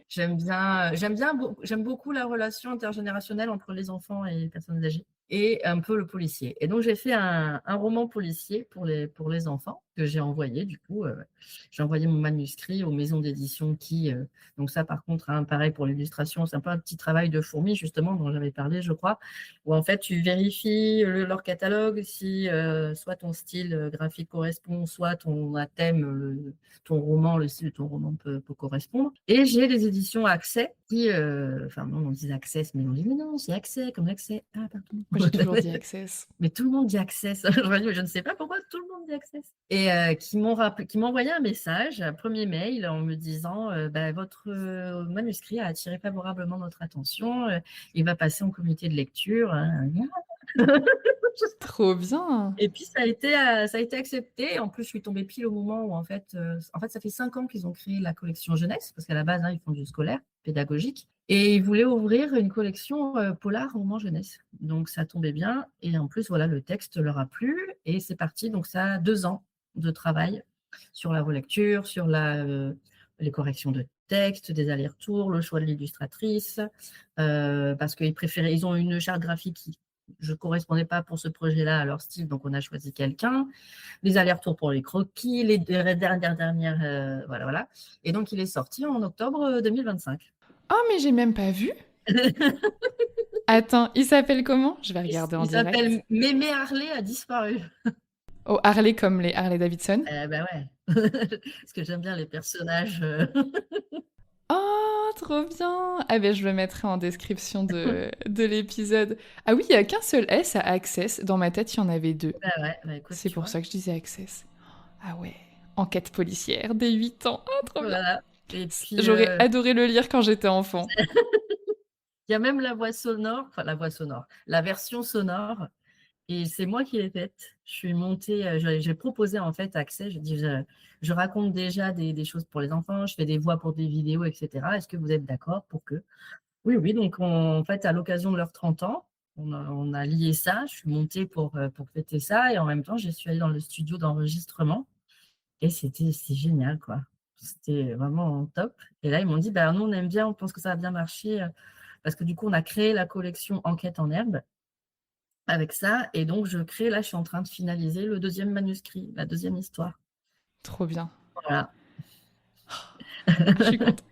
J'aime beaucoup la relation intergénérationnelle entre les enfants et les personnes âgées et un peu le policier. Et donc j'ai fait un roman policier pour les enfants que j'ai envoyé du coup. J'ai envoyé mon manuscrit aux maisons d'édition donc ça par contre, hein, pareil pour l'illustration, c'est un peu un petit travail de fourmi justement dont j'avais parlé je crois, où en fait tu vérifies leur catalogue si soit ton style graphique correspond, soit ton thème, ton roman, le style de ton roman peut correspondre. Et j'ai les éditions Accès qui, enfin non, on dit Access, mais on dit mais non, c'est Accès comme l'accès. Ah pardon. Moi, j'ai toujours dit Access. Mais tout le monde dit Access. Je ne sais pas pourquoi tout le monde dit Access. Et qui m'ont envoyé un message, un premier mail en me disant votre manuscrit a attiré favorablement notre attention. Il va passer en comité de lecture. Hein. Trop bien. Et puis ça a été accepté. En plus, je suis tombée pile au moment où en fait, ça fait 5 ans qu'ils ont créé la collection jeunesse, parce qu'à la base, hein, ils font du scolaire, pédagogique. Et ils voulaient ouvrir une collection, polar roman jeunesse. Donc ça tombait bien et en plus, voilà, le texte leur a plu et c'est parti. Donc ça a 2 ans de travail sur la relecture, sur les corrections de texte, des allers-retours, le choix de l'illustratrice, parce ils ont une charte graphique qui je correspondais pas pour ce projet-là à leur style, donc on a choisi quelqu'un. Les allers-retours pour les croquis, les dernières, voilà, voilà. Et donc il est sorti en octobre 2025. Oh, mais j'ai même pas vu. Attends, il s'appelle comment? Je vais regarder en Il direct. s'appelle Mémé Harley a disparu. Oh, Harley comme les Harley Davidson. Bah ouais, parce que j'aime bien les personnages. Oh, trop bien! Ah ben, je le mettrai en description de l'épisode. Ah oui, il n'y a qu'un seul S à Access. Dans ma tête, il y en avait deux. Bah ouais, bah écoute, C'est tu pour vois. ça que je disais Access. Ah ouais, enquête policière, dès 8 ans. Oh, trop bien! Voilà. Et puis, J'aurais adoré le lire quand j'étais enfant. il y a même la voix sonore, enfin la voix sonore, la version sonore. Et c'est moi qui l'ai faite. Je suis montée, j'ai proposé en fait Access, j'ai dit: «Je raconte déjà des choses pour les enfants, je fais des voix pour des vidéos et cetera. Est-ce que vous êtes d'accord pour que?» Oui, oui, donc en fait, à l'occasion de leurs 30 ans, on a lié ça. Je suis montée pour fêter ça et en même temps, je suis allée dans le studio d'enregistrement et c'était génial, quoi. C'était vraiment top et là, ils m'ont dit: «Bah, nous, on aime bien, on pense que ça va bien marcher», parce que du coup, on a créé la collection Enquête en herbe avec ça et donc je suis en train de finaliser le deuxième manuscrit, la deuxième histoire. Trop bien. Voilà. Je suis contente.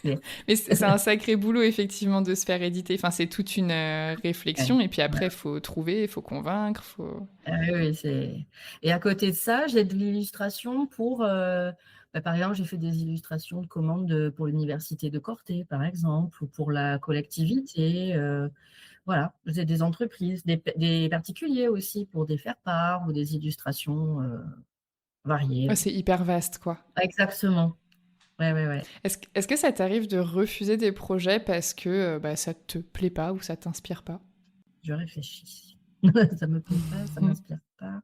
Mais Mais c'est un sacré boulot, effectivement, de se faire éditer. Enfin, c'est toute une ouais, réflexion. Et puis ouais. après, il faut trouver, il faut convaincre, faut... Ah oui, oui, et à côté de ça, j'ai de l'illustration pour, par exemple, j'ai fait des illustrations de commandes pour l'université de Corté, par exemple, ou pour la collectivité, voilà. J'ai des entreprises, des particuliers aussi pour des faire-part ou des illustrations, variées. Ouais, c'est hyper vaste, quoi. Exactement. Ouais, ouais, ouais. Est-ce que ça t'arrive de refuser des projets parce que bah, ça te plaît pas ou ça t'inspire pas? Je réfléchis. Ça me plaît pas, ça m'inspire pas.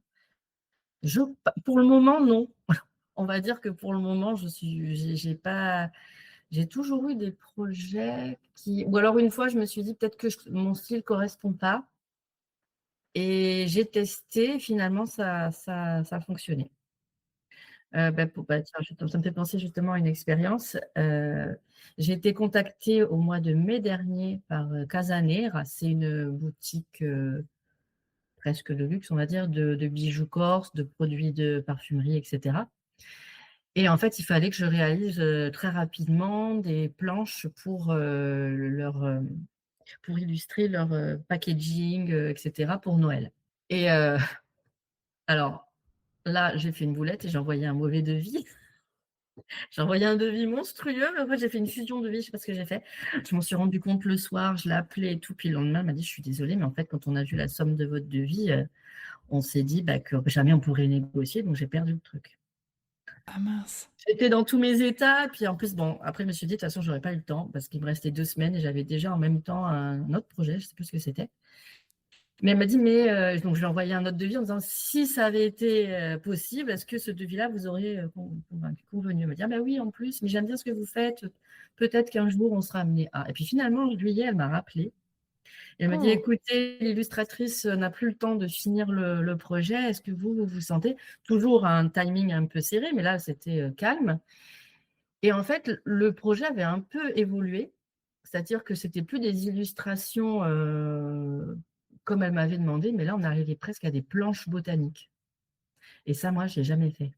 Pour le moment, non. On va dire que pour le moment, j'ai pas. J'ai toujours eu des projets qui ou alors une fois, je me suis dit: «Peut-être que mon style correspond pas» et j'ai testé, finalement ça a fonctionné. Tiens, ça me fait penser justement à une expérience. J'ai été contactée au mois de mai dernier par, Casaner. C'est une boutique, presque de luxe, on va dire, de bijoux corse, de produits de parfumerie et cetera. Et en fait, il fallait que je réalise, très rapidement des planches pour illustrer leur, packaging, et cetera pour Noël. Et alors là, j'ai fait une boulette et j'ai envoyé un mauvais devis. J'ai envoyé un devis monstrueux, mais en fait, j'ai fait une fusion de devis, je sais pas ce que j'ai fait. Je m'en suis rendu compte le soir, je l'ai appelé et tout, puis le lendemain, elle m'a dit: «Je suis désolée, mais en fait, quand on a vu la somme de votre devis, on s'est dit, bah, que jamais on pourrait négocier, donc j'ai perdu le truc». Ah mince. J'étais dans tous mes états, puis en plus, bon, après, je me suis dit: «De toute façon, j'aurais pas eu le temps» parce qu'il me restait 2 semaines et j'avais déjà en même temps un autre projet, je sais plus ce que c'était. Mais elle m'a dit: «Mais» donc je lui ai envoyé un autre devis en disant: «Si ça avait été, possible, est-ce que ce devis-là vous auriez, convenu?» Elle m'a dit: «Ah bah oui, en plus, mais j'aime bien ce que vous faites, peut-être qu'un jour on sera amenés à» et puis finalement, en juillet, elle m'a rappelée. Elle m'a dit: Oh. «Écoutez, l'illustratrice, n'a plus le temps de finir le projet. Est-ce que vous vous sentez?» Toujours un timing un peu serré, mais là, c'était, calme. Et en fait, le projet avait un peu évolué, c'est-à-dire que c'était plus des illustrations, comme elle m'avait demandé, mais là, on arrivait presque à des planches botaniques et ça, moi, j'ai jamais fait.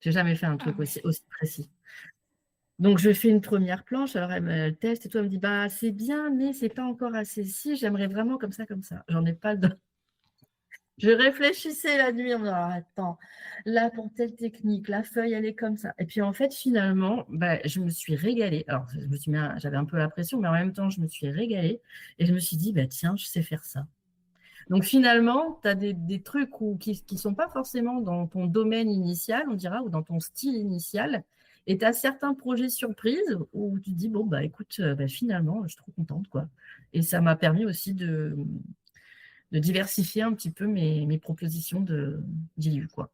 J'ai jamais fait un Ah truc ouais. aussi précis. Donc je fais une première planche, alors elle teste et tout, elle me dit: «Bah, c'est bien, mais c'est pas encore assez si, j'aimerais vraiment comme ça, comme ça». J'en ai pas le Je réfléchissais la nuit en me disant: «Alors attends, là pour telle technique, la feuille elle est comme ça» et puis en fait finalement, bah, je me suis régalée. Alors je me suis mis un j'avais un peu la pression, mais en même temps je me suis régalée et je me suis dit: «Bah tiens, je sais faire ça». Donc finalement, tu as des trucs qui sont pas forcément dans ton domaine initial, on dira, ou dans ton style initial et tu as certains projets surprises où tu te dis: «Bon bah écoute, bah finalement, je suis trop contente quoi» et ça m'a permis aussi de diversifier un petit peu mes propositions d'IU, quoi.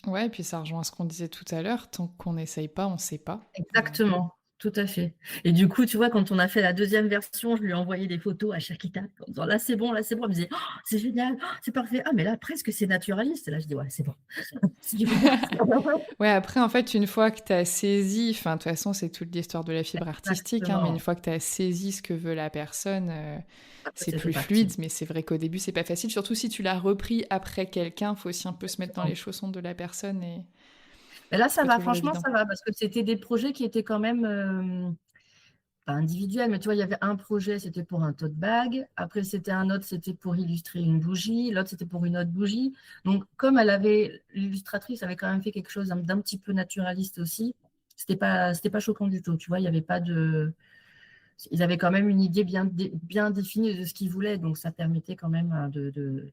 Ouais, et puis ça rejoint ce qu'on disait tout à l'heure. Tant qu'on n'essaye pas, on sait pas. Exactement. Tout à fait. Et du coup, tu vois, quand on a fait la deuxième version, je lui ai envoyé des photos à chaque étape en disant: «Là, c'est bon, là, c'est bon». Elle me disait: «Oh, c'est génial, oh, c'est parfait. Ah, mais là, presque, c'est naturaliste». Et là, je dis: «Ouais, c'est bon, c'est du bon». Ouais, après, en fait, une fois que tu as saisi, enfin, de toute façon, c'est toute l'histoire de la fibre artistique, hein, mais une Exactement. fois que tu as saisi ce que veut la personne, Après, c'est c'était plus parti. fluide, mais c'est vrai qu'au début, c'est pas facile, surtout si tu l'as repris après quelqu'un, faut aussi un peu se mettre dans les chaussons de la personne et Mais là, c'est ça pas va, toujours franchement, évident. ça va parce que c'était des projets qui étaient quand même, pas individuels, mais tu vois, il y avait un projet, c'était pour un tote bag. Après, c'était un autre, c'était pour illustrer une bougie. L'autre, c'était pour une autre bougie. Donc, comme l'illustratrice avait quand même fait quelque chose d'un petit peu naturaliste aussi, c'était pas choquant du tout. Tu vois, il y avait pas de, ils avaient quand même une idée bien définie de ce qu'ils voulaient, donc ça permettait quand même de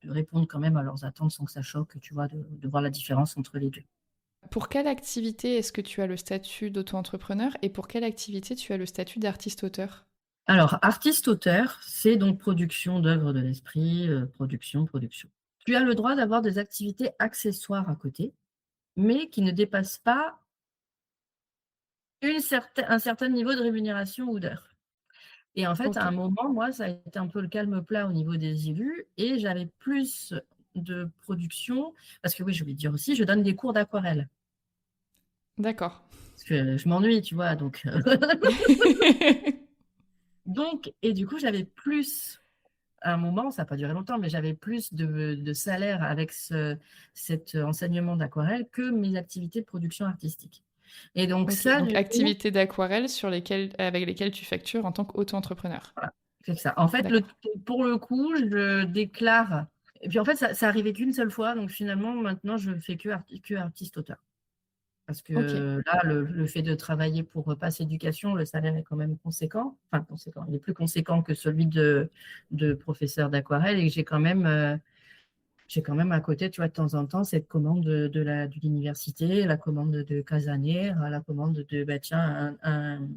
répondre quand même à leurs attentes sans que ça choque, tu vois, de voir la différence entre les deux. Pour quelle activité est-ce que tu as le statut d'auto-entrepreneur et pour quelle activité tu as le statut d'artiste-auteur? Alors, artiste-auteur, c'est donc production d'œuvres de l'esprit, production. Tu as le droit d'avoir des activités accessoires à côté, mais qui ne dépassent pas un certain niveau de rémunération ou d'heures. Et en fait, à Ok, un moment, moi, ça a été un peu le calme plat au niveau des élus et j'avais plus de production parce que oui, je voulais dire aussi, je donne des cours d'aquarelle d'accord. parce que je m'ennuie, tu vois? Donc donc et du coup, j'avais plus à un moment, ça n'a pas duré longtemps, mais j'avais plus de salaire avec cet enseignement d'aquarelle que mes activités de production artistique. Et donc Ok, ça, donc du coup, activités d'aquarelle avec lesquelles tu factures en tant qu'auto-entrepreneur. voilà, c'est ça. En fait, D'accord. pour le coup, je déclare et puis en fait, ça arrivait qu'une seule fois, donc finalement, maintenant, je fais que artiste-auteur. Parce Ok. que là, le fait de travailler pour Pass Éducation, le salaire est quand même conséquent. Enfin conséquent, il est plus conséquent que celui de professeur d'aquarelle et j'ai quand même à côté, tu vois, de temps en temps, cette commande de l'université, la commande de Casaner, la commande de, bah, tiens, un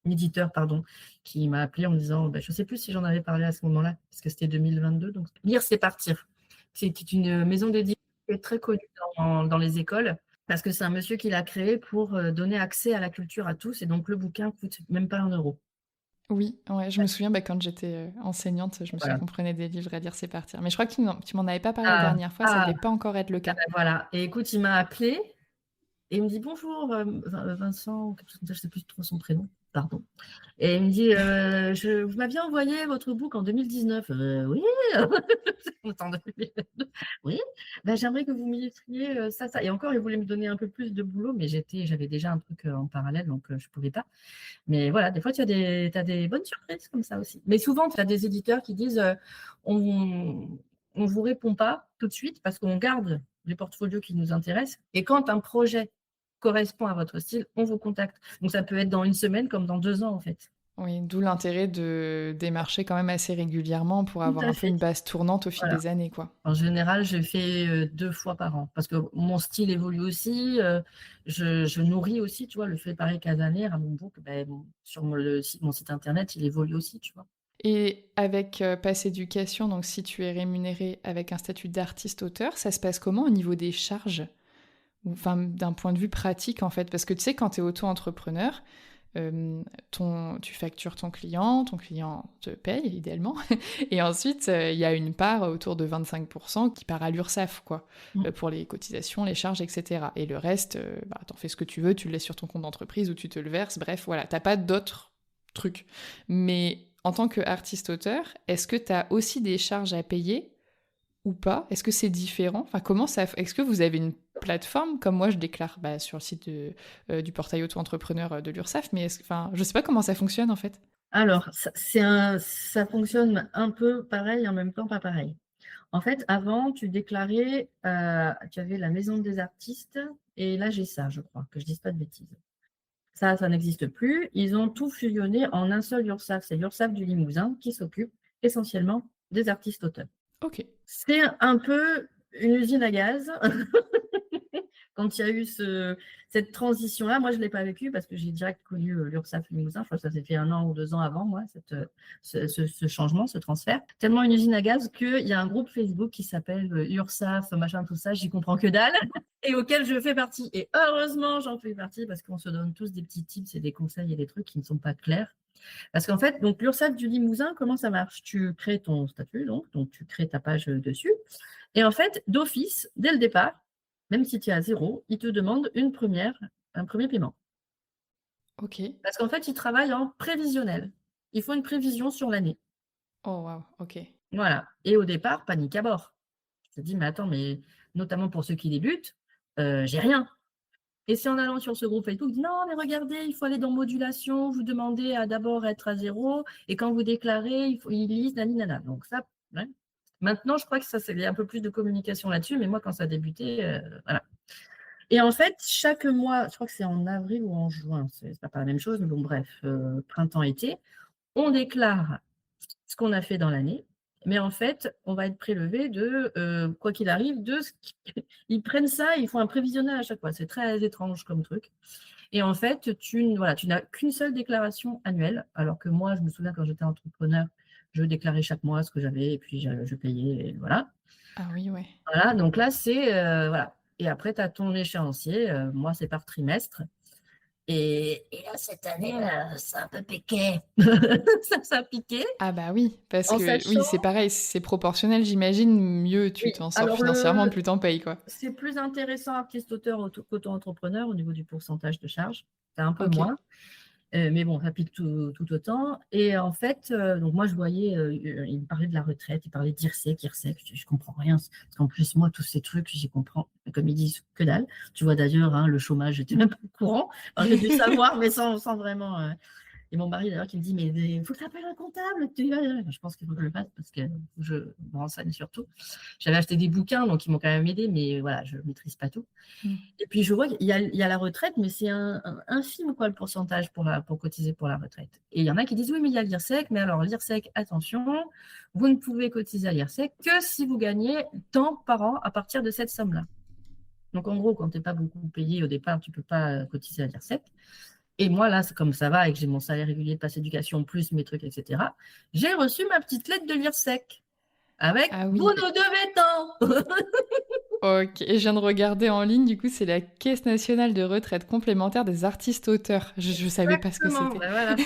éditeur, pardon, qui m'a appelé en me disant, bah, je ne sais plus si j'en avais parlé à ce moment-là, parce que c'était 2022. Donc, Lire, c'est partir. C'était une maison d'édition qui est très connue dans les écoles, parce que c'est un monsieur qui l'a créé pour donner accès à la culture à tous, et donc le bouquin coûte même pas 1 euro. Oui, ouais, je me souviens, bah, quand j'étais, enseignante, je me souviens Voilà. qu'on prenait des livres à lire, c'est partir. Mais je crois que tu m'en avais pas parlé la Ah, dernière fois, ça ah, devait pas encore être le ah cas. ben voilà. Et écoute, il m'a appelé. Et il me dit: «Bonjour, Vincent», ou quelque chose comme ça, je ne sais plus trop son prénom, pardon. Et il me dit: «Je vous m'aviez envoyé votre book en 2019». «Oui». Attends, 2022. «Oui, bah, j'aimerais que vous m'illustriez, ça, ça». Et encore, il voulait me donner un peu plus de boulot, mais j'avais déjà un truc, en parallèle, donc je ne pouvais pas. Mais voilà, des fois, tu as des bonnes surprises comme ça aussi. Mais souvent, tu as des éditeurs qui disent, «On on vous répond pas tout de suite parce qu'on garde les portfolios qui nous intéressent et quand un projet correspond à votre style, on vous contacte». Donc ça peut être dans 1 semaine comme dans 2 ans, en fait. Oui, d'où l'intérêt de démarcher quand même assez régulièrement pour Tout avoir à un peu fait, une base tournante au fil voilà. des années, quoi. En général, je fais, 2 fois par an parce que mon style évolue aussi, je nourris aussi, tu vois? Le fait pareil Casaner à mon book, beh, sur mon site internet, il évolue aussi, tu vois? Et avec, Pass Éducation, donc si tu es rémunéré avec un statut d'artiste-auteur, ça se passe comment au niveau des charges? Ou enfin, d'un point de vue pratique, en fait? Parce que tu sais, quand tu es auto-entrepreneur, tu factures ton client te paye idéalement et ensuite, il y a une part autour de 25 qui part à l'URSSAF, quoi, Mmh. pour les cotisations, les charges et cetera et le reste, bah, tu fais ce que tu veux, tu le laisses sur ton compte d'entreprise ou tu te le verses, bref, voilà, tu pas d'autres trucs. Mais en tant qu'artiste-auteur, est-ce que tu as aussi des charges à payer ou pas? Est-ce que c'est différent? Enfin, est-ce que vous avez une plateforme comme moi je déclare bah, sur le site du portail auto-entrepreneur de l'URSSAF, mais enfin, je sais pas comment ça fonctionne en fait. Alors ça fonctionne un peu pareil, en même temps pas pareil. En fait, avant, tu déclarais, tu avais la Maison des artistes et l'AGESA, je crois, que je dise pas de bêtises. Ça n'existe plus. Ils ont tout fusionné en un seul URSSAF. C'est l'URSSAF du Limousin qui s'occupe essentiellement des artistes auteurs. Ok. C'est un peu une usine à gaz quand il y a eu cette transition-là, moi, je ne l'ai pas vécu parce que j'ai direct connu l'URSSAF Limousin. Je crois que ça s'est fait 1 an ou 2 ans avant, moi, ce changement, ce transfert. Tellement une usine à gaz qu'il y a un groupe Facebook qui s'appelle URSSAF, machin, tout ça, j'y comprends que dalle, et auquel je fais partie. Et heureusement, j'en fais partie parce qu'on se donne tous des petits tips et des conseils et des trucs qui ne sont pas clairs. Parce qu'en fait, donc l'URSSAF du Limousin, comment ça marche? Tu crées ton statut, donc tu crées ta page dessus. Et en fait, d'office, dès le départ, même si tu es à 0, ils te demandent un premier paiement. Ok. Parce qu'en fait, ils travaillent en prévisionnel. Il faut une prévision sur l'année. Oh, waouh, ok. Voilà. Et au départ, panique à bord. Je te dis, mais attends, mais notamment pour ceux qui débutent, j'ai rien. Et c'est en allant sur ce groupe Facebook, non, mais regardez, il faut aller dans modulation, vous demandez à d'abord être à 0, et quand vous déclarez, ils lisent, naninana. Donc ça, ouais. Maintenant, je crois que ça, il y a un peu plus de communication là-dessus, mais moi, quand ça a débuté, voilà. Et en fait, chaque mois, je crois que c'est en avril ou en juin, c'est pas la même chose, mais bon, bref, printemps-été, on déclare ce qu'on a fait dans l'année, mais en fait, on va être prélevé de, quoi qu'il arrive, de ce ils prennent ça, ils font un prévisionnel à chaque fois. C'est très étrange comme truc. Et en fait, tu n'as qu'une seule déclaration annuelle, alors que moi, je me souviens quand j'étais entrepreneur, je déclarais chaque mois ce que j'avais et puis je payais, et voilà. Ah oui, ouais. Voilà, donc là, c'est, voilà. Et après, tu as ton échéancier. Moi, c'est par trimestre. Et là, cette année, ça a un peu piqué. Ça a piqué. Ah bah oui, parce En que oui, sachant, c'est pareil, c'est proportionnel, j'imagine, mieux tu oui, t'en sors alors financièrement, plus t'en payes, quoi. c'est plus intéressant artiste-auteur qu'auto-entrepreneur au niveau du pourcentage de charge. C'est un peu Ok. moins. Mais bon, ça pique tout autant. Et en fait, donc moi, je voyais, il me parlait de la retraite, il parlait d'IRSEC, IRSEC, je comprends rien. Parce qu'en plus, moi, tous ces trucs, j'y comprends, comme ils disent, que dalle. Tu vois d'ailleurs, hein, le chômage, j'étais même pas au courant. Enfin, j'ai dû savoir, mais sans vraiment. Et mon mari, d'ailleurs, qui me dit, mais il faut que tu appelles un comptable. Je pense qu'il faut que je le fasse parce que je me renseigne surtout. J'avais acheté des bouquins, donc ils m'ont quand même aidé, mais voilà, je ne maîtrise pas tout. Mm. Et puis, je vois qu'il y a la retraite, mais c'est infime, quoi, le pourcentage pour cotiser pour la retraite. Et il y en a qui disent, oui, mais il y a l'IRSEC. Mais alors, l'IRSEC, attention, vous ne pouvez cotiser à l'IRSEC que si vous gagnez tant par an à partir de cette somme-là. Donc, en gros, quand tu n'es pas beaucoup payé au départ, tu ne peux pas cotiser à l'IRSEC. Et moi, là, comme ça va et que j'ai mon salaire régulier de passe éducation, plus mes trucs, etc., j'ai reçu ma petite lettre de l'IRSEC avec Ah vous oui, nous devez tant. ok. Et je viens de regarder en ligne, du coup, c'est la Caisse nationale de retraite complémentaire des artistes-auteurs. Je savais pas ce que Exactement, c'était. ben voilà.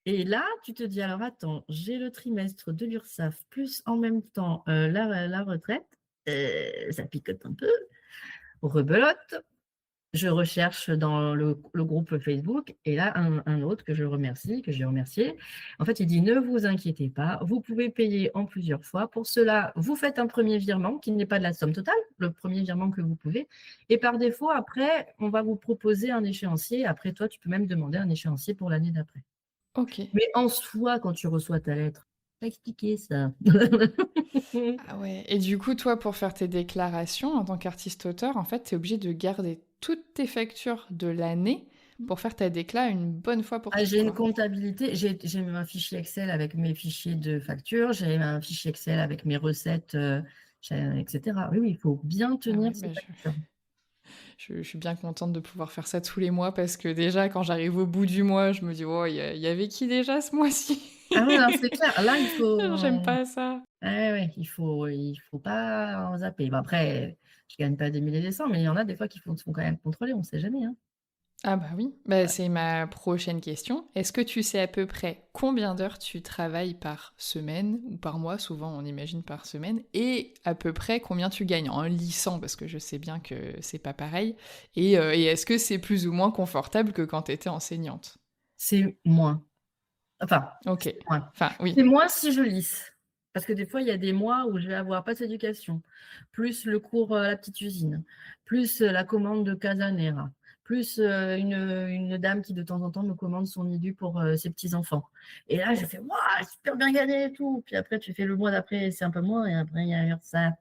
Et là, tu te dis, alors attends, j'ai le trimestre de l'URSSAF, plus en même temps la retraite, ça picote un peu, rebelote. Je recherche dans le groupe Facebook, et là, un autre que je remercie, que j'ai remercié. En fait, il dit, ne vous inquiétez pas, vous pouvez payer en plusieurs fois. Pour cela, vous faites un premier virement qui n'est pas de la somme totale, le premier virement que vous pouvez. Et par défaut, après, on va vous proposer un échéancier. Après, toi, tu peux même demander un échéancier pour l'année d'après. Ok. Mais en soi, quand tu reçois ta lettre, t'as expliqué ça. Ah ouais. Et du coup, toi, pour faire tes déclarations en tant qu'artiste-auteur, en fait, tu es obligé de garder toutes tes factures de l'année pour faire ta décla une bonne fois pour Ah, toutes, j'ai une quoi. comptabilité, j'ai un fichier Excel avec mes fichiers de facture, j'ai un fichier Excel avec mes recettes, etc. Oui, oui, il faut bien Ah ouais, tenir ses bah factures. je suis bien contente de pouvoir faire ça tous les mois parce que déjà, quand j'arrive au bout du mois, je me dis, oh, il y avait qui déjà ce mois-ci? Ah oui, non, c'est clair. Là, il faut, J'aime pas ça. ouais, ouais, il faut pas en zapper. Bon, après, je gagne pas des milliers et des cents, mais il y en a des fois qui se font quand même contrôler, on ne sait jamais, hein. Ah bah oui, bah, c'est ma prochaine question. Est-ce que tu sais à peu près combien d'heures tu travailles par semaine ou par mois? Souvent on imagine par semaine. Et à peu près combien tu gagnes en lissant? Parce que je sais bien que c'est pas pareil. Et est-ce que c'est plus ou moins confortable que quand tu étais enseignante? C'est moins. Enfin, Ok. c'est moins. Enfin oui. C'est moins si je lisse. Parce que des fois, il y a des mois où je vais avoir passe éducation, plus le cours à la petite usine, plus la commande de Casanera, plus une dame qui de temps en temps me commande son IDU pour ses petits-enfants. Et là, je fais waouh, super bien gagné et tout. Puis après, tu fais le mois d'après, c'est un peu moins, et après, il y a ça.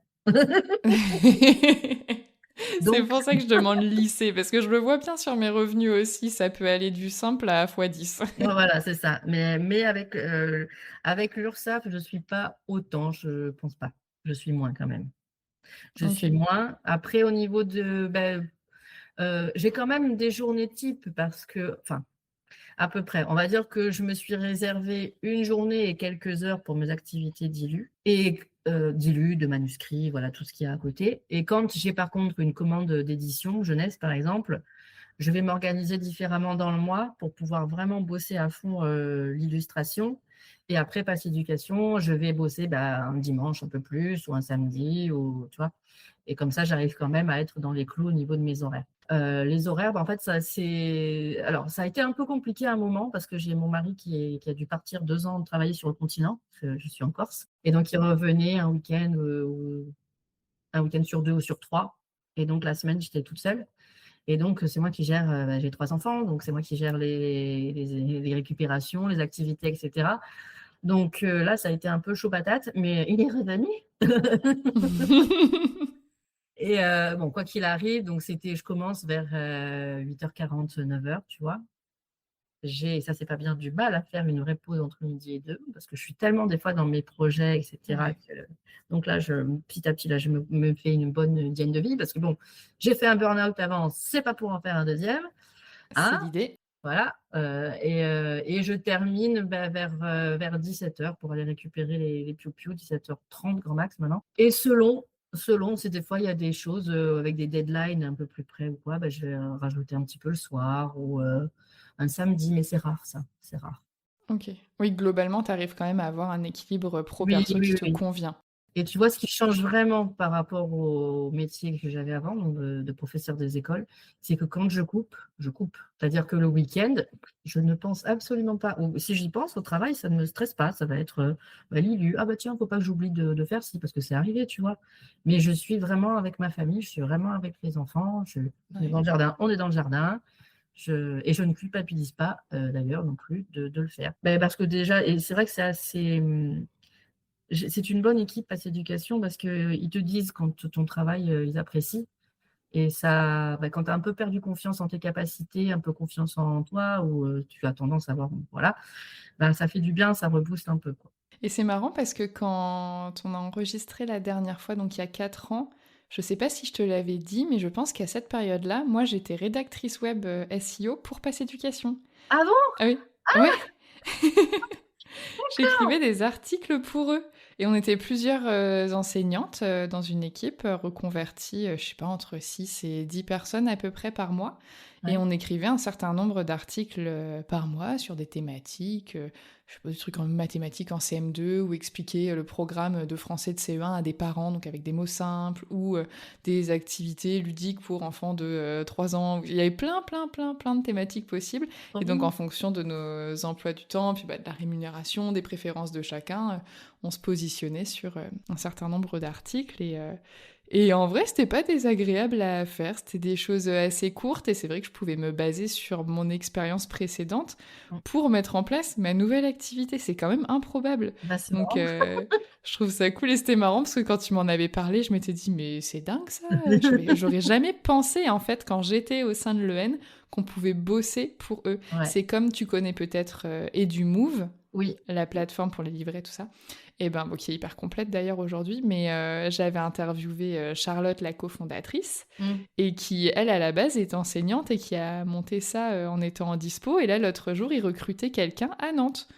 C'est Donc, pour ça que je demande lycée, parce que je le vois bien sur mes revenus aussi, ça peut aller du simple à x10. voilà, c'est ça. Mais avec l'URSSAF, je ne suis pas autant, je pense pas. Je suis moins quand même. Je suis OK. moins. Après au niveau de, j'ai quand même des journées types parce que enfin, à peu près. On va dire que je me suis réservé une journée et quelques heures pour mes activités d'ILU, de manuscrits, voilà, tout ce qu'il y a à côté. Et quand j'ai par contre une commande d'édition, jeunesse par exemple, je vais m'organiser différemment dans le mois pour pouvoir vraiment bosser à fond, l'illustration et après Pass Éducation, je vais bosser, un dimanche un peu plus ou un samedi ou tu vois? Et comme ça, j'arrive quand même à être dans les clous au niveau de mes horaires. Les horaires, en fait, ça a été un peu compliqué à un moment parce que j'ai mon mari qui a dû partir 2 ans travailler sur le continent, parce que je suis en Corse et donc il revenait un week-end sur 2 ou sur 3 et donc la semaine, j'étais toute seule et donc c'est moi qui gère, j'ai 3 enfants, donc c'est moi qui gère les récupérations, les activités et cetera. Donc là, ça a été un peu chaud patate, mais il est revenu et bon, quoi qu'il arrive, donc je commence vers, 8h40, 9h, tu vois? Ça c'est pas bien, du mal à faire une vraie pause entre midi et 2 parce que je suis tellement des fois dans mes projets et cetera Ouais, que donc là, petit à petit, là, je me fais une bonne hygiène de vie parce que bon, j'ai fait un burn-out avant, c'est pas pour en faire un deuxième, c'est hein? l'idée. Voilà, et je termine, vers 17h pour aller récupérer les piou-piou, 17h30 grand max maintenant et selon si des fois il y a des choses, avec des deadlines un peu plus près ou quoi, je vais, rajouter un petit peu le soir ou, un samedi, mais c'est rare ça, c'est rare. OK. Oui, globalement, tu arrives quand même à avoir un équilibre Oui, pro-perso qui oui, te oui. convient. Et tu vois, ce qui change vraiment par rapport au métier que j'avais avant, donc de professeur des écoles, c'est que quand je coupe, je coupe. C'est-à-dire que le week-end, je ne pense absolument pas ou si j'y pense au travail, ça ne me stresse pas. Ça va être, l'ILU: «Ah bah tiens, faut pas que j'oublie de faire ci», parce que c'est arrivé, tu vois? Mais je suis vraiment avec ma famille, je suis vraiment avec les enfants, on est dans Ouais. le jardin, on est dans le jardin. Je ne culpabilise pas, d'ailleurs non plus de le faire. Parce que déjà et c'est vrai que c'est assez, c'est une bonne équipe Pass Éducation parce qu'ils te disent quand ton travail, ils apprécient et ça, quand tu as un peu perdu confiance en tes capacités, un peu confiance en toi ou, tu as tendance à avoir voilà, ça fait du bien, ça rebooste un peu, quoi. Et c'est marrant parce que quand on a enregistré la dernière fois, donc il y a 4 ans, je sais pas si je te l'avais dit, mais je pense qu'à cette période-là, moi, j'étais rédactrice web, SEO pour Pass Éducation. Ah bon? Ah oui, ouais. D'accord! J'écrivais des articles pour eux et on était plusieurs, enseignantes, dans une équipe, reconverties, je sais pas, entre 6 et 10 personnes à peu près par mois et Ouais. on écrivait un certain nombre d'articles, par mois sur des thématiques, je sais pas, des trucs en mathématiques en CM2 ou expliquer, le programme de français de CE1 à des parents, donc avec des mots simples ou, des activités ludiques pour enfants de, 3 ans. Il y avait plein, plein, plein, plein de thématiques possibles Trop et donc bien. en fonction de nos emplois du temps, puis, de la rémunération, des préférences de chacun, on se positionnait sur, un certain nombre d'articles et en vrai, c'était pas désagréable à faire. C'était des choses, assez courtes et c'est vrai que je pouvais me baser sur mon expérience précédente Mmh. pour mettre en place ma nouvelle activité. C'est quand même improbable. C'est Donc marrant. je trouve ça cool et c'était marrant parce que quand tu m'en avais parlé, je m'étais dit: «Mais c'est dingue ça!» J'aurais jamais pensé en fait quand j'étais au sein de l'EN qu'on pouvait bosser pour eux. Ouais. C'est comme tu connais peut-être, Edumove, Oui. la plateforme pour les livrets, tout ça. Et ben, bon, qui est hyper complète d'ailleurs aujourd'hui, mais j'avais interviewé, Charlotte, la cofondatrice Mmh. et qui, elle, à la base, est enseignante et qui a monté ça, en étant en dispo et là, l'autre jour, ils recrutaient quelqu'un à Nantes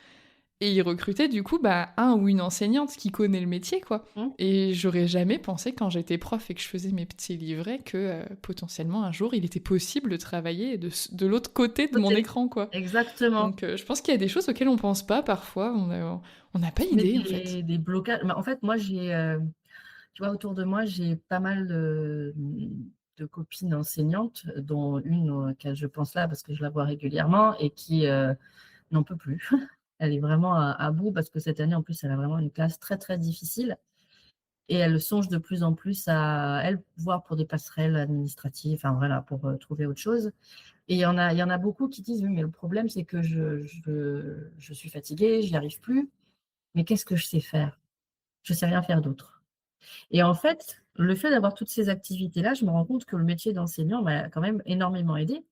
et ils recrutaient du coup, un ou une enseignante qui connaît le métier, quoi Mmh. et j'aurais jamais pensé quand j'étais prof et que je faisais mes petits livrets que, potentiellement, un jour, il était possible de travailler de l'autre côté de mon Côté. écran, quoi. Exactement. Donc je pense qu'il y a des choses auxquelles on pense pas parfois, on n'a pas Tu mets idée, en fait. des blocages. En fait, moi, tu vois, autour de moi, j'ai pas mal de copines enseignantes, dont une auquel je pense là parce que je la vois régulièrement et qui, n'en peut plus. Elle est vraiment à bout parce que cette année, en plus, elle a vraiment une classe très, très difficile et elle songe de plus en plus à elle, voir pour des passerelles administratives, enfin voilà, pour, trouver autre chose et il y en a beaucoup qui disent: «Oui, mais le problème, c'est que je suis fatiguée, j'y arrive plus, mais qu'est-ce que je sais faire? Je sais rien faire d'autre». Et en fait, le fait d'avoir toutes ces activités-là, je me rends compte que le métier d'enseignant m'a quand même énormément aidée.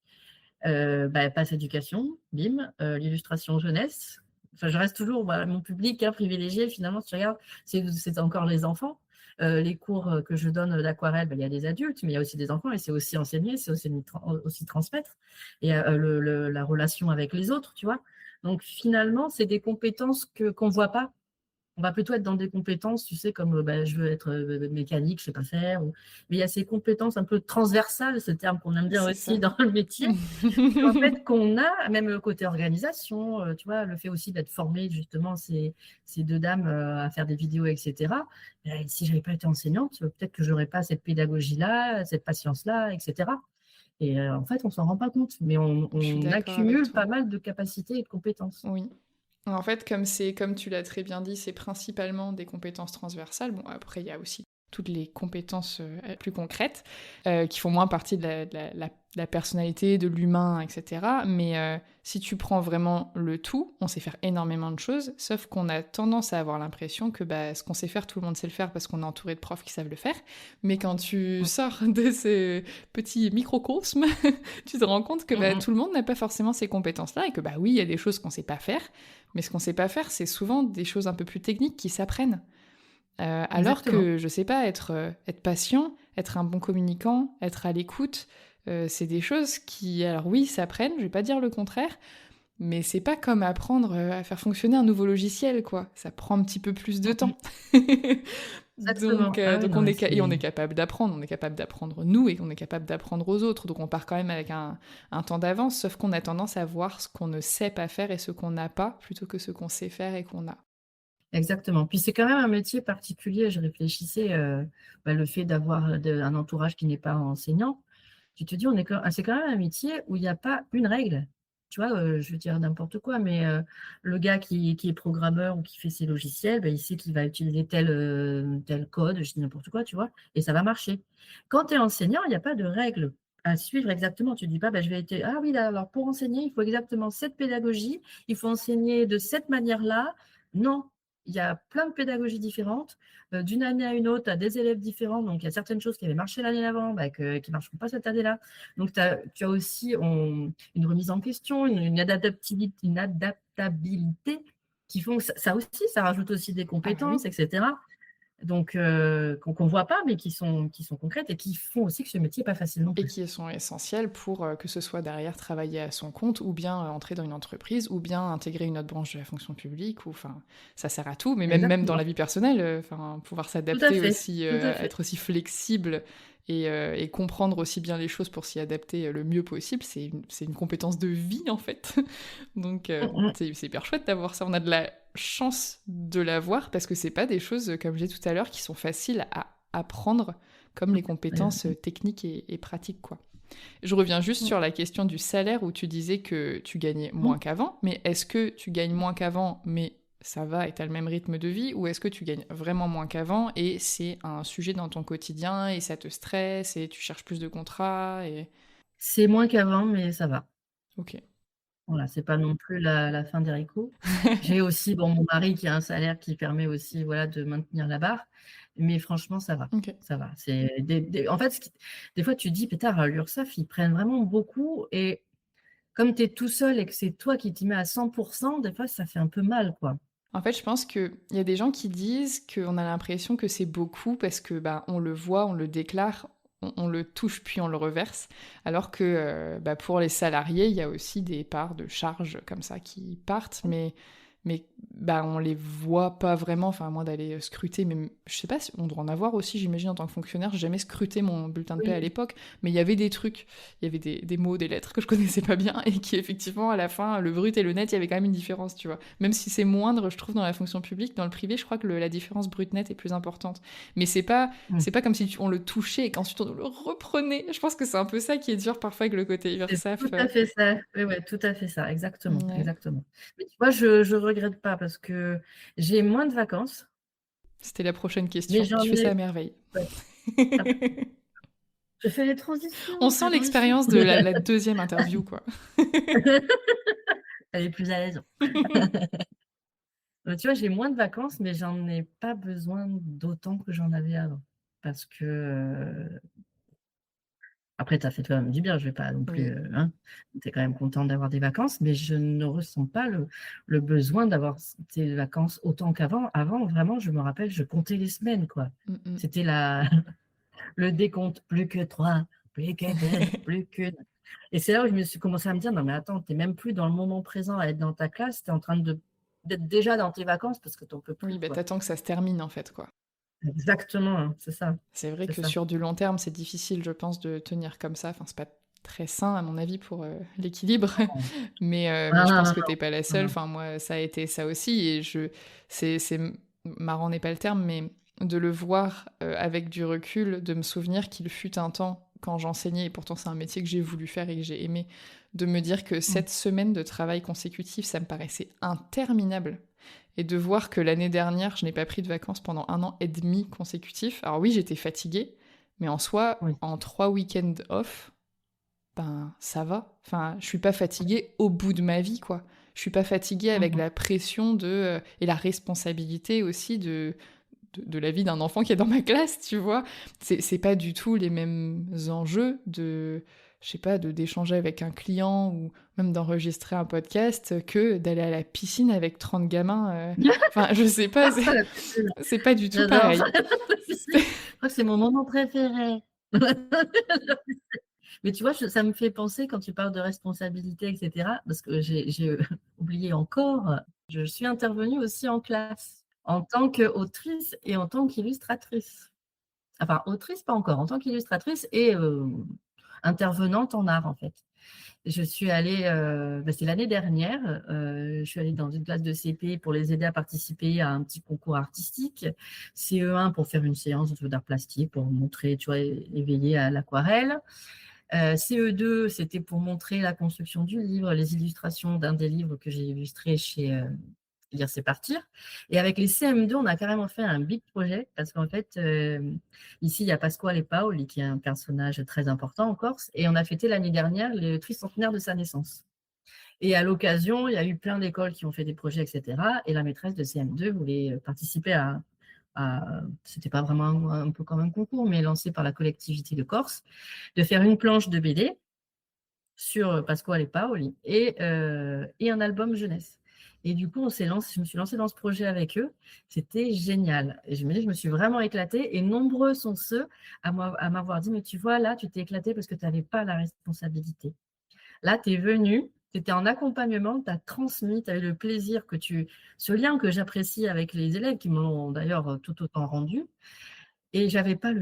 Pass Éducation, bim, l'illustration jeunesse. Enfin, je reste toujours, voilà, mon public, hein, privilégié finalement, si tu regardes, c'est encore les enfants. Les cours, que je donne, d'aquarelle, il y a des adultes, mais il y a aussi des enfants et c'est aussi enseigner, c'est aussi transmettre et la relation avec les autres, tu vois? Donc finalement, c'est des compétences qu'on voit pas. On va plutôt être dans des compétences, tu sais, comme, je veux être, mécanique, je sais pas faire ou mais il y a ces compétences un peu transversales, ce terme qu'on aime bien C'est aussi ça. dans le métier, en fait, qu'on a, même côté organisation, tu vois? Le fait aussi d'être formé justement ces 2 dames, à faire des vidéos et cetera. Si j'avais pas été enseignante, peut-être que j'aurais pas cette pédagogie-là, cette patience-là et cetera et en fait, on s'en rend pas compte, mais on Je suis on d'accord avec accumule toi. pas mal de capacités et de compétences. Oui. En fait, comme tu l'as très bien dit, c'est principalement des compétences transversales. Bon, après, il y a aussi toutes les compétences plus concrètes qui font moins partie de la personnalité, de l'humain, etc. Mais si tu prends vraiment le tout, on sait faire énormément de choses, sauf qu'on a tendance à avoir l'impression que ce qu'on sait faire, tout le monde sait le faire parce qu'on est entouré de profs qui savent le faire. Mais quand tu Mmh. sors de ce petit microcosme, tu te rends compte que Mmh mh. tout le monde n'a pas forcément ces compétences-là et que oui, il y a des choses qu'on sait pas faire, mais ce qu'on sait pas faire, c'est souvent des choses un peu plus techniques qui s'apprennent. Alors Exactement. que, je sais pas, être patient, être un bon communicant, être à l'écoute, c'est des choses qui, alors oui, s'apprennent, je vais pas dire le contraire, mais c'est pas comme apprendre, à faire fonctionner un nouveau logiciel, quoi. Ça prend un petit peu plus de Mmh mh. temps. Donc Exactement. heu, Ah oui, donc non, on mais est ca et on est c'est capable d'apprendre. On est capable d'apprendre nous et on est capable d'apprendre aux autres. Donc on part quand même avec un temps d'avance, sauf qu'on a tendance à voir ce qu'on ne sait pas faire et ce qu'on n'a pas, plutôt que ce qu'on sait faire et qu'on a. exactement. Puis c'est quand même un métier particulier. Je réfléchissais, le fait d'avoir, un entourage qui n'est pas enseignant. Tu te dis, c'est quand même un métier où il y a pas une règle. Tu vois, je veux dire n'importe quoi, mais le gars qui est programmeur ou qui fait ses logiciels, il sait qu'il va utiliser tel code, je dis n'importe quoi, tu vois? Et ça va marcher. Quand tu es enseignant, il y a pas de règle à suivre exactement. Tu dis pas: je vais être ah oui, alors pour enseigner, il faut exactement cette pédagogie, il faut enseigner de cette manière-là. Non, il y a plein de pédagogies différentes. D'une année à une autre, tu as des élèves différents, donc il y a certaines choses qui avaient marché l'année d'avant, qui ne marcheront pas cette année-là. Donc tu as aussi une remise en question, une adaptabilité qui font que ça aussi, ça rajoute aussi des Ah bah oui. compétences et cetera. Donc qu'on voit pas, mais qui sont concrètes et qui font aussi que ce métier est pas facile non Et plus. qui sont essentielles pour, que ce soit derrière travailler à son compte ou bien, entrer dans une entreprise ou bien intégrer une autre branche de la fonction publique ou enfin, ça sert à tout, mais même dans Exactement. la vie personnelle, enfin, pouvoir Tout à s'adapter fait, aussi, tout à fait. être aussi flexible et comprendre aussi bien les choses pour s'y adapter, le mieux possible, c'est une compétence de vie, en fait. Donc Mmh mh. c'est hyper chouette d'avoir ça. On a de la chance de l'avoir parce que c'est pas des choses, comme j'ai dit tout à l'heure, qui sont faciles à apprendre comme les compétences, techniques et pratiques, quoi. Je reviens juste Mmh. sur la question du salaire où tu disais que tu gagnais Mmh. moins qu'avant, mais est-ce que tu gagnes moins qu'avant, mais ça va et tu as le même rythme de vie, ou est-ce que tu gagnes vraiment moins qu'avant et c'est un sujet dans ton quotidien et ça te stresse et tu cherches plus de contrats et C'est moins qu'avant, mais ça va. OK. Voilà, c'est pas non plus la fin des haricots. J'ai aussi, bon, mon mari qui a un salaire qui permet aussi, voilà, de maintenir la barre, mais franchement, ça va, OK. ça va. C'est des en fait, des fois, tu te dis: «Pétard, l'Urssaf, ils prennent vraiment beaucoup» et comme tu es tout seul et que c'est toi qui t'y mets à 100 des fois, ça fait un peu mal, quoi. En fait, je pense qu'il y a des gens qui disent qu'on a l'impression que c'est beaucoup parce que on le voit, on le déclare, on le touche puis on le reverse, alors que pour les salariés, il y a aussi des parts de charges comme ça qui partent, mais on les voit pas vraiment, enfin à moins d'aller scruter, mais je sais pas si on doit en avoir aussi, j'imagine en tant que fonctionnaire, j'ai jamais scruté mon bulletin de paie à Oui. l'époque, mais il y avait des trucs, il y avait des mots, des lettres que je connaissais pas bien et qui effectivement à la fin, le brut et le net, il y avait quand même une différence, tu vois. Même si c'est moindre, je trouve, dans la fonction publique, dans le privé, je crois que la différence brut-net est plus importante. Mais c'est pas, Mmh. c'est pas comme si on le touchait et qu'ensuite on le reprenait. Je pense que c'est un peu ça qui est dur parfois avec le côté C'est tout URSAF. à fait ça. Oui, ouais, tout à fait ça, exactement, Ouais. exactement. Mais tu vois, je regrette pas parce que j'ai moins de vacances, C'était la prochaine mais question. j'en Tu fais ça à ai merveille. ouais, ah, je fais les transitions, On je fais sent les transitions. l'expérience de la deuxième interview, quoi. Elle est plus à l'aise. Tu vois, j'ai moins de vacances, mais j'en ai pas besoin d'autant que j'en avais avant. Parce que, Après, tu as fait quand même du bien, je vais pas non plus, Oui. hein, tu es quand même contente d'avoir des vacances, mais je ne ressens pas le besoin d'avoir des vacances autant qu'avant. Avant, vraiment, je me rappelle, je comptais les semaines, quoi. Mmh mh. C'était la le décompte, plus que 3, plus que 2, plus que et c'est là où je me suis commencé à me dire: «Non mais attends, tu es même plus dans le moment présent à être dans ta classe, tu es en train d'être déjà dans tes vacances parce que tu en peux plus, Oui, bah, quoi». tu que ça se termine, en fait, quoi. Exactement, hein, c'est ça, C'est vrai c'est que ça. sur du long terme, c'est difficile, je pense, de tenir comme ça. Enfin, c'est pas très sain, à mon avis, pour, l'équilibre. Mais Ah je non, pense non, que tu pas la non, seule. non. Enfin, moi, ça a été ça aussi et c'est marrant n'est pas le terme, mais de le voir, avec du recul, de me souvenir qu'il fut un temps, quand j'enseignais et pourtant c'est un métier que j'ai voulu faire et que j'ai aimé, de me dire que Mmh. 7 semaines de travail consécutif, ça me paraissait interminable. Et de voir que l'année dernière, je n'ai pas pris de vacances pendant 1 an et demi consécutif. Alors oui, j'étais fatiguée, mais en soi, Oui. en 3 week-ends off, ben, ça va. Enfin, je suis pas fatiguée au bout de ma vie, quoi. Je suis pas fatiguée Mmh avec mh. la pression et la responsabilité aussi de la vie d'un enfant qui est dans ma classe, tu vois? C'est pas du tout les mêmes enjeux je sais pas, d'échanger avec un client ou même d'enregistrer un podcast que d'aller à la piscine avec 30 gamins, enfin, je sais pas, c'est La piscine, c'est pas du tout j'adore ça, pareil. la piscine. Je crois que c'est mon moment préféré. Mais tu vois, ça me fait penser quand tu parles de responsabilité et cetera, parce que j'ai oublié encore, je suis intervenue aussi en classe, en tant qu'autrice et en tant qu'illustratrice. Enfin, autrice, pas encore, en tant qu'illustratrice et intervenante en art, en fait. Je suis allée, c'est l'année dernière, je suis allée dans une classe de CP pour les aider à participer à un petit concours artistique. CE1 pour faire une séance d'art plastique, pour montrer, tu vois, éveiller à l'aquarelle. CE2, c'était pour montrer la construction du livre, les illustrations d'un des livres que j'ai illustré chez, Lire c'est partir. Et avec les CM2, on a carrément fait un big projet parce qu'en fait, ici, il y a Pasquale Paoli qui est un personnage très important en Corse et on a fêté l'année dernière le tricentenaire de sa naissance. Et à l'occasion, il y a eu plein d'écoles qui ont fait des projets et cetera et la maîtresse de CM2 voulait, participer c'était pas vraiment un peu comme un concours, mais lancé par la collectivité de Corse, de faire une planche de BD sur, Pasquale et Paoli et un album jeunesse. Et du coup, je me suis lancée dans ce projet avec eux. C'était génial et je me suis vraiment éclatée et nombreux sont ceux à m'avoir dit: «Mais tu vois, là, tu t'es éclatée parce que tu avais pas la responsabilité. Là, tu es venue, tu étais en accompagnement, tu as transmis, tu as eu le plaisir que tu ce lien que j'apprécie avec les élèves qui me l'ont d'ailleurs, tout autant rendu et j'avais pas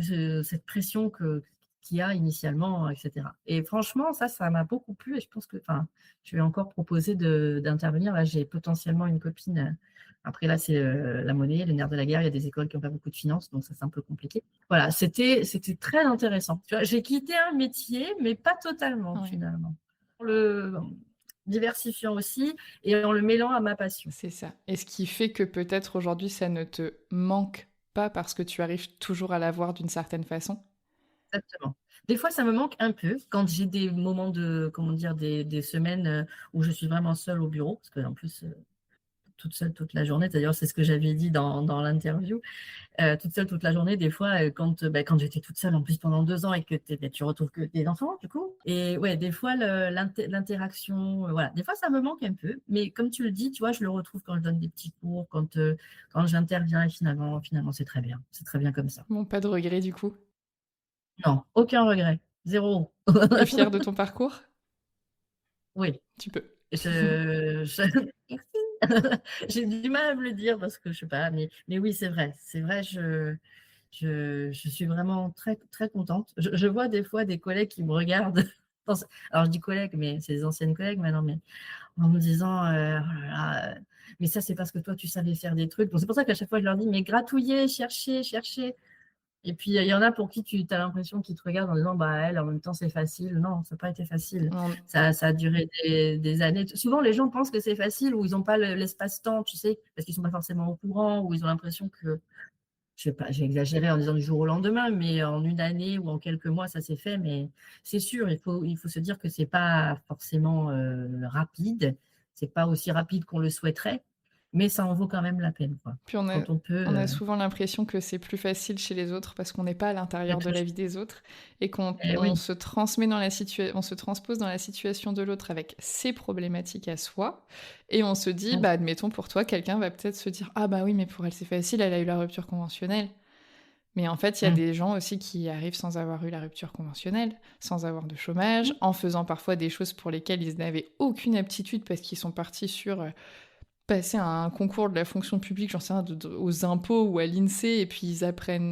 cette pression qu'il y a initialement, et cetera. Et franchement, ça m'a beaucoup plu et je pense que enfin, je vais encore proposer d'intervenir. Là, j'ai potentiellement une copine, après là, c'est, la monnaie, le nerf de la guerre. Il y a des écoles qui ont pas beaucoup de finances, donc ça, c'est un peu compliqué. Voilà, c'était très intéressant. Tu vois, j'ai quitté un métier, mais pas totalement Ouais, finalement. En le diversifiant aussi et en le mêlant à ma passion. c'est ça. Et ce qui fait que peut-être aujourd'hui ça ne te manque pas parce que tu arrives toujours à l'avoir d'une certaine façon? Exactement. Des fois, ça me manque un peu quand j'ai des moments de comment dire? Des semaines, où je suis vraiment seule au bureau, parce qu'en plus, toute seule toute la journée. D'ailleurs, c'est ce que j'avais dit dans l'interview. Toute seule toute la journée, des fois, quand j'étais toute seule en plus pendant 2 ans et que tu retrouves que tes enfants, du coup et ouais, des fois l'interaction, voilà, des fois ça me manque un peu, mais comme tu le dis, tu vois, je le retrouve quand je donne des petits cours, quand j'interviens et finalement c'est très bien. C'est très bien comme ça. Bon, pas de regret du coup? Non, aucun regret, 0. Tu es fière de ton parcours? Oui. Tu peux. Je merci. J'ai du mal à me le dire parce que je sais pas, mais oui, c'est vrai. C'est vrai, je suis vraiment très, très contente. Je vois des fois des collègues qui me regardent dans ce alors je dis collègues, mais c'est des anciennes collègues maintenant, mais en me disant, «Oh là là, mais ça, c'est parce que toi, tu savais faire des trucs». Bon, c'est pour ça qu'à chaque fois, je leur dis: «Mais gratouillez, cherchez, cherchez». Et puis, il y en a pour qui tu as l'impression qu'ils te regardent en disant: «Bah, elle, en même temps, c'est facile». Non, ça n'a pas été facile. On Ça a duré des années. Souvent, les gens pensent que c'est facile ou ils ont pas l'espace-temps, tu sais? Parce qu'ils sont pas forcément au courant ou ils ont l'impression que je sais pas, j'ai exagéré en disant du jour au lendemain, mais en 1 année ou en quelques mois, ça s'est fait. Mais c'est sûr, il faut se dire que c'est pas forcément, rapide. C'est pas aussi rapide qu'on le souhaiterait. mais ça en vaut quand même la peine, quoi. Puis Quand on peut, on a souvent l'impression que c'est plus facile chez les autres parce qu'on n'est pas à l'intérieur de la vie des autres et qu'on eh on oui. se transmet dans la on se transpose dans la situation de l'autre avec ses problématiques à soi et on se dit, Mmh. bah, admettons pour toi, quelqu'un va peut-être se dire: «Ah bah oui, mais pour elle c'est facile, elle a eu la rupture conventionnelle». Mais en fait, il y a Mmh. des gens aussi qui arrivent sans avoir eu la rupture conventionnelle, sans avoir de chômage, Mmh. en faisant parfois des choses pour lesquelles ils n'avaient aucune aptitude parce qu'ils sont partis sur, passer un concours de la fonction publique, j'en sais rien, aux impôts ou à l'INSEE et puis ils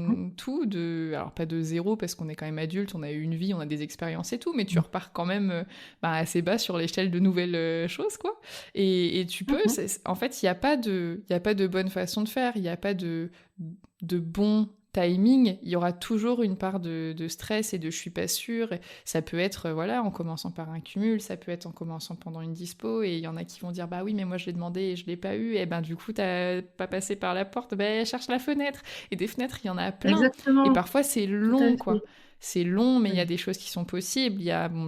Mmh. apprennent tout alors pas de zéro parce qu'on est quand même adulte, on a eu une vie, on a des expériences et tout, mais tu Mmh. repars quand même, bah, assez bas sur l'échelle de nouvelles, choses quoi et tu Mmh peux mh. c'est en fait, il y a pas de bonne façon de faire, il y a pas de bon timing, il y aura toujours une part de stress et de «je suis pas sûre» et ça peut être, voilà, en commençant par un cumul, ça peut être en commençant pendant une dispo et il y en a qui vont dire: «Bah oui, mais moi je l'ai demandé et je l'ai pas eu» et ben, du coup, t'as pas passé par la porte, beh, cherche la fenêtre et des fenêtres, il y en a plein et Exactement, parfois c'est tout à long, fait. quoi. C'est long, mais il y a Oui. des choses qui sont possibles. Il y a bon,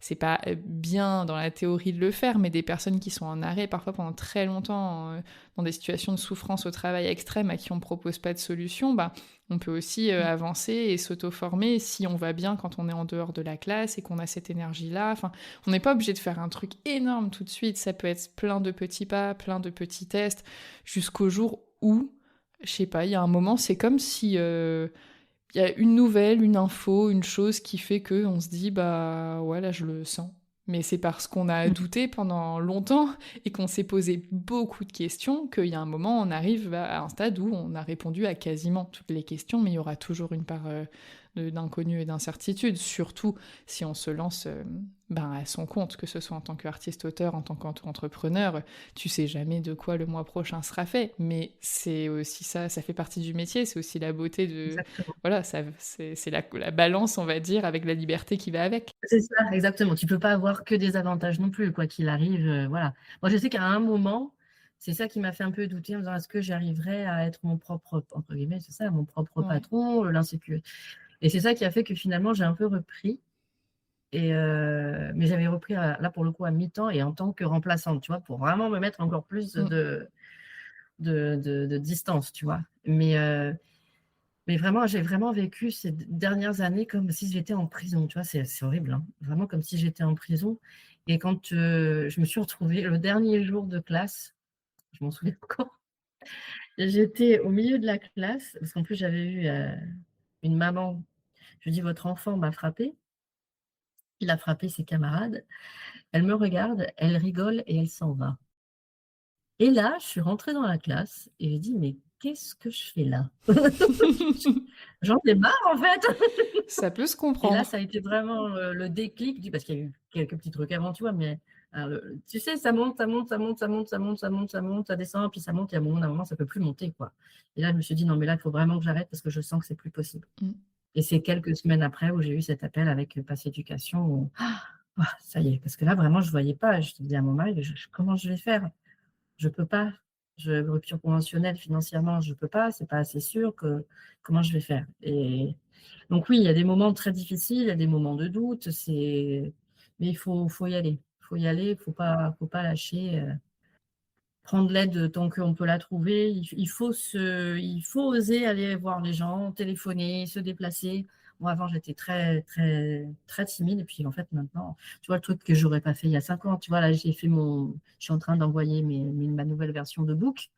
c'est pas, bien dans la théorie de le faire, mais des personnes qui sont en arrêt parfois pendant très longtemps, dans des situations de souffrance au travail extrême à qui on propose pas de solution, bah, on peut aussi, Mmh. avancer et s'auto-former si on va bien quand on est en dehors de la classe et qu'on a cette énergie-là. Enfin, on n'est pas obligé de faire un truc énorme tout de suite. Ça peut être plein de petits pas, plein de petits tests, jusqu'au jour où, je sais pas, il y a un moment, c'est comme si, il y a une nouvelle, une info, une chose qui fait que on se dit: «Bah, ouais, là, je le sens». Mais c'est parce qu'on a Mmh. douté pendant longtemps et qu'on s'est posé beaucoup de questions qu'il y a un moment, on arrive à un stade où on a répondu à quasiment toutes les questions, mais il y aura toujours une part, d'inconnu et d'incertitude, surtout si on se lance, ben, à son compte, que ce soit en tant qu'artiste-auteur, en tant qu'entrepreneur, tu sais jamais de quoi le mois prochain sera fait. Mais c'est aussi ça, ça fait partie du métier, c'est aussi la beauté de Exactement. voilà, ça c'est la balance, on va dire, avec la liberté qui va avec. C'est ça, exactement. Tu peux pas avoir que des avantages non plus, quoi qu'il arrive, voilà. Moi, je sais qu'à un moment, c'est ça qui m'a fait un peu douter en me disant: «Est-ce que j'arriverai à être mon propre» entre guillemets, c'est ça, «mon propre Ouais. patron?» Et c'est ça qui a fait que finalement j'ai un peu repris mais j'avais repris là pour le coup à mi-temps et en tant que remplaçante, tu vois? Pour vraiment me mettre encore plus Mmh. de distance, tu vois? Mais vraiment, j'ai vraiment vécu ces dernières années comme si j'étais en prison, tu vois? C'est horrible, hein, vraiment comme si j'étais en prison et quand, je me suis retrouvée le dernier jour de classe, je m'en souviens encore, j'étais au milieu de la classe parce qu'en plus j'avais eu, une maman, je lui dis: «Votre enfant m'a frappée, il a frappé ses camarades». Elle me regarde, elle rigole et elle s'en va. Et là, je suis rentrée dans la classe et j'ai dit: «Mais qu'est-ce que je fais là?» J'en ai marre en fait. Ça peut se Et là, ça comprendre. a été vraiment, le déclic du parce qu'il y a eu quelques petits trucs avant, tu vois? Mais, tu sais, ça monte, ça monte, ça monte, ça monte, ça monte, ça monte, ça monte, ça descend, puis ça monte et à un moment, ça peut plus monter, quoi. Et là, je me suis dit: «Non, mais là, il faut vraiment que j'arrête parce que je sens que c'est plus possible». Mmh. Et c'est quelques semaines après où j'ai eu cet appel avec, Pass Éducation où, ça y est, parce que là, vraiment, je voyais pas. Je disais à mon mari: «Je comment je vais faire? Je peux pas. Rupture conventionnelle financièrement, je peux pas, c'est pas assez sûr que comment je vais faire?» Et donc oui, il y a des moments très difficiles, il y a des moments de doute, mais il faut y aller. Il faut y aller, faut pas lâcher, prendre l'aide tant qu'on peut la trouver. Il faut oser aller voir les gens, téléphoner, se déplacer. Moi, avant, j'étais très, très, très timide et puis en fait, maintenant, tu vois, le truc que j'aurais pas fait il y a 5 ans, tu vois, là, je suis en train d'envoyer ma nouvelle version de book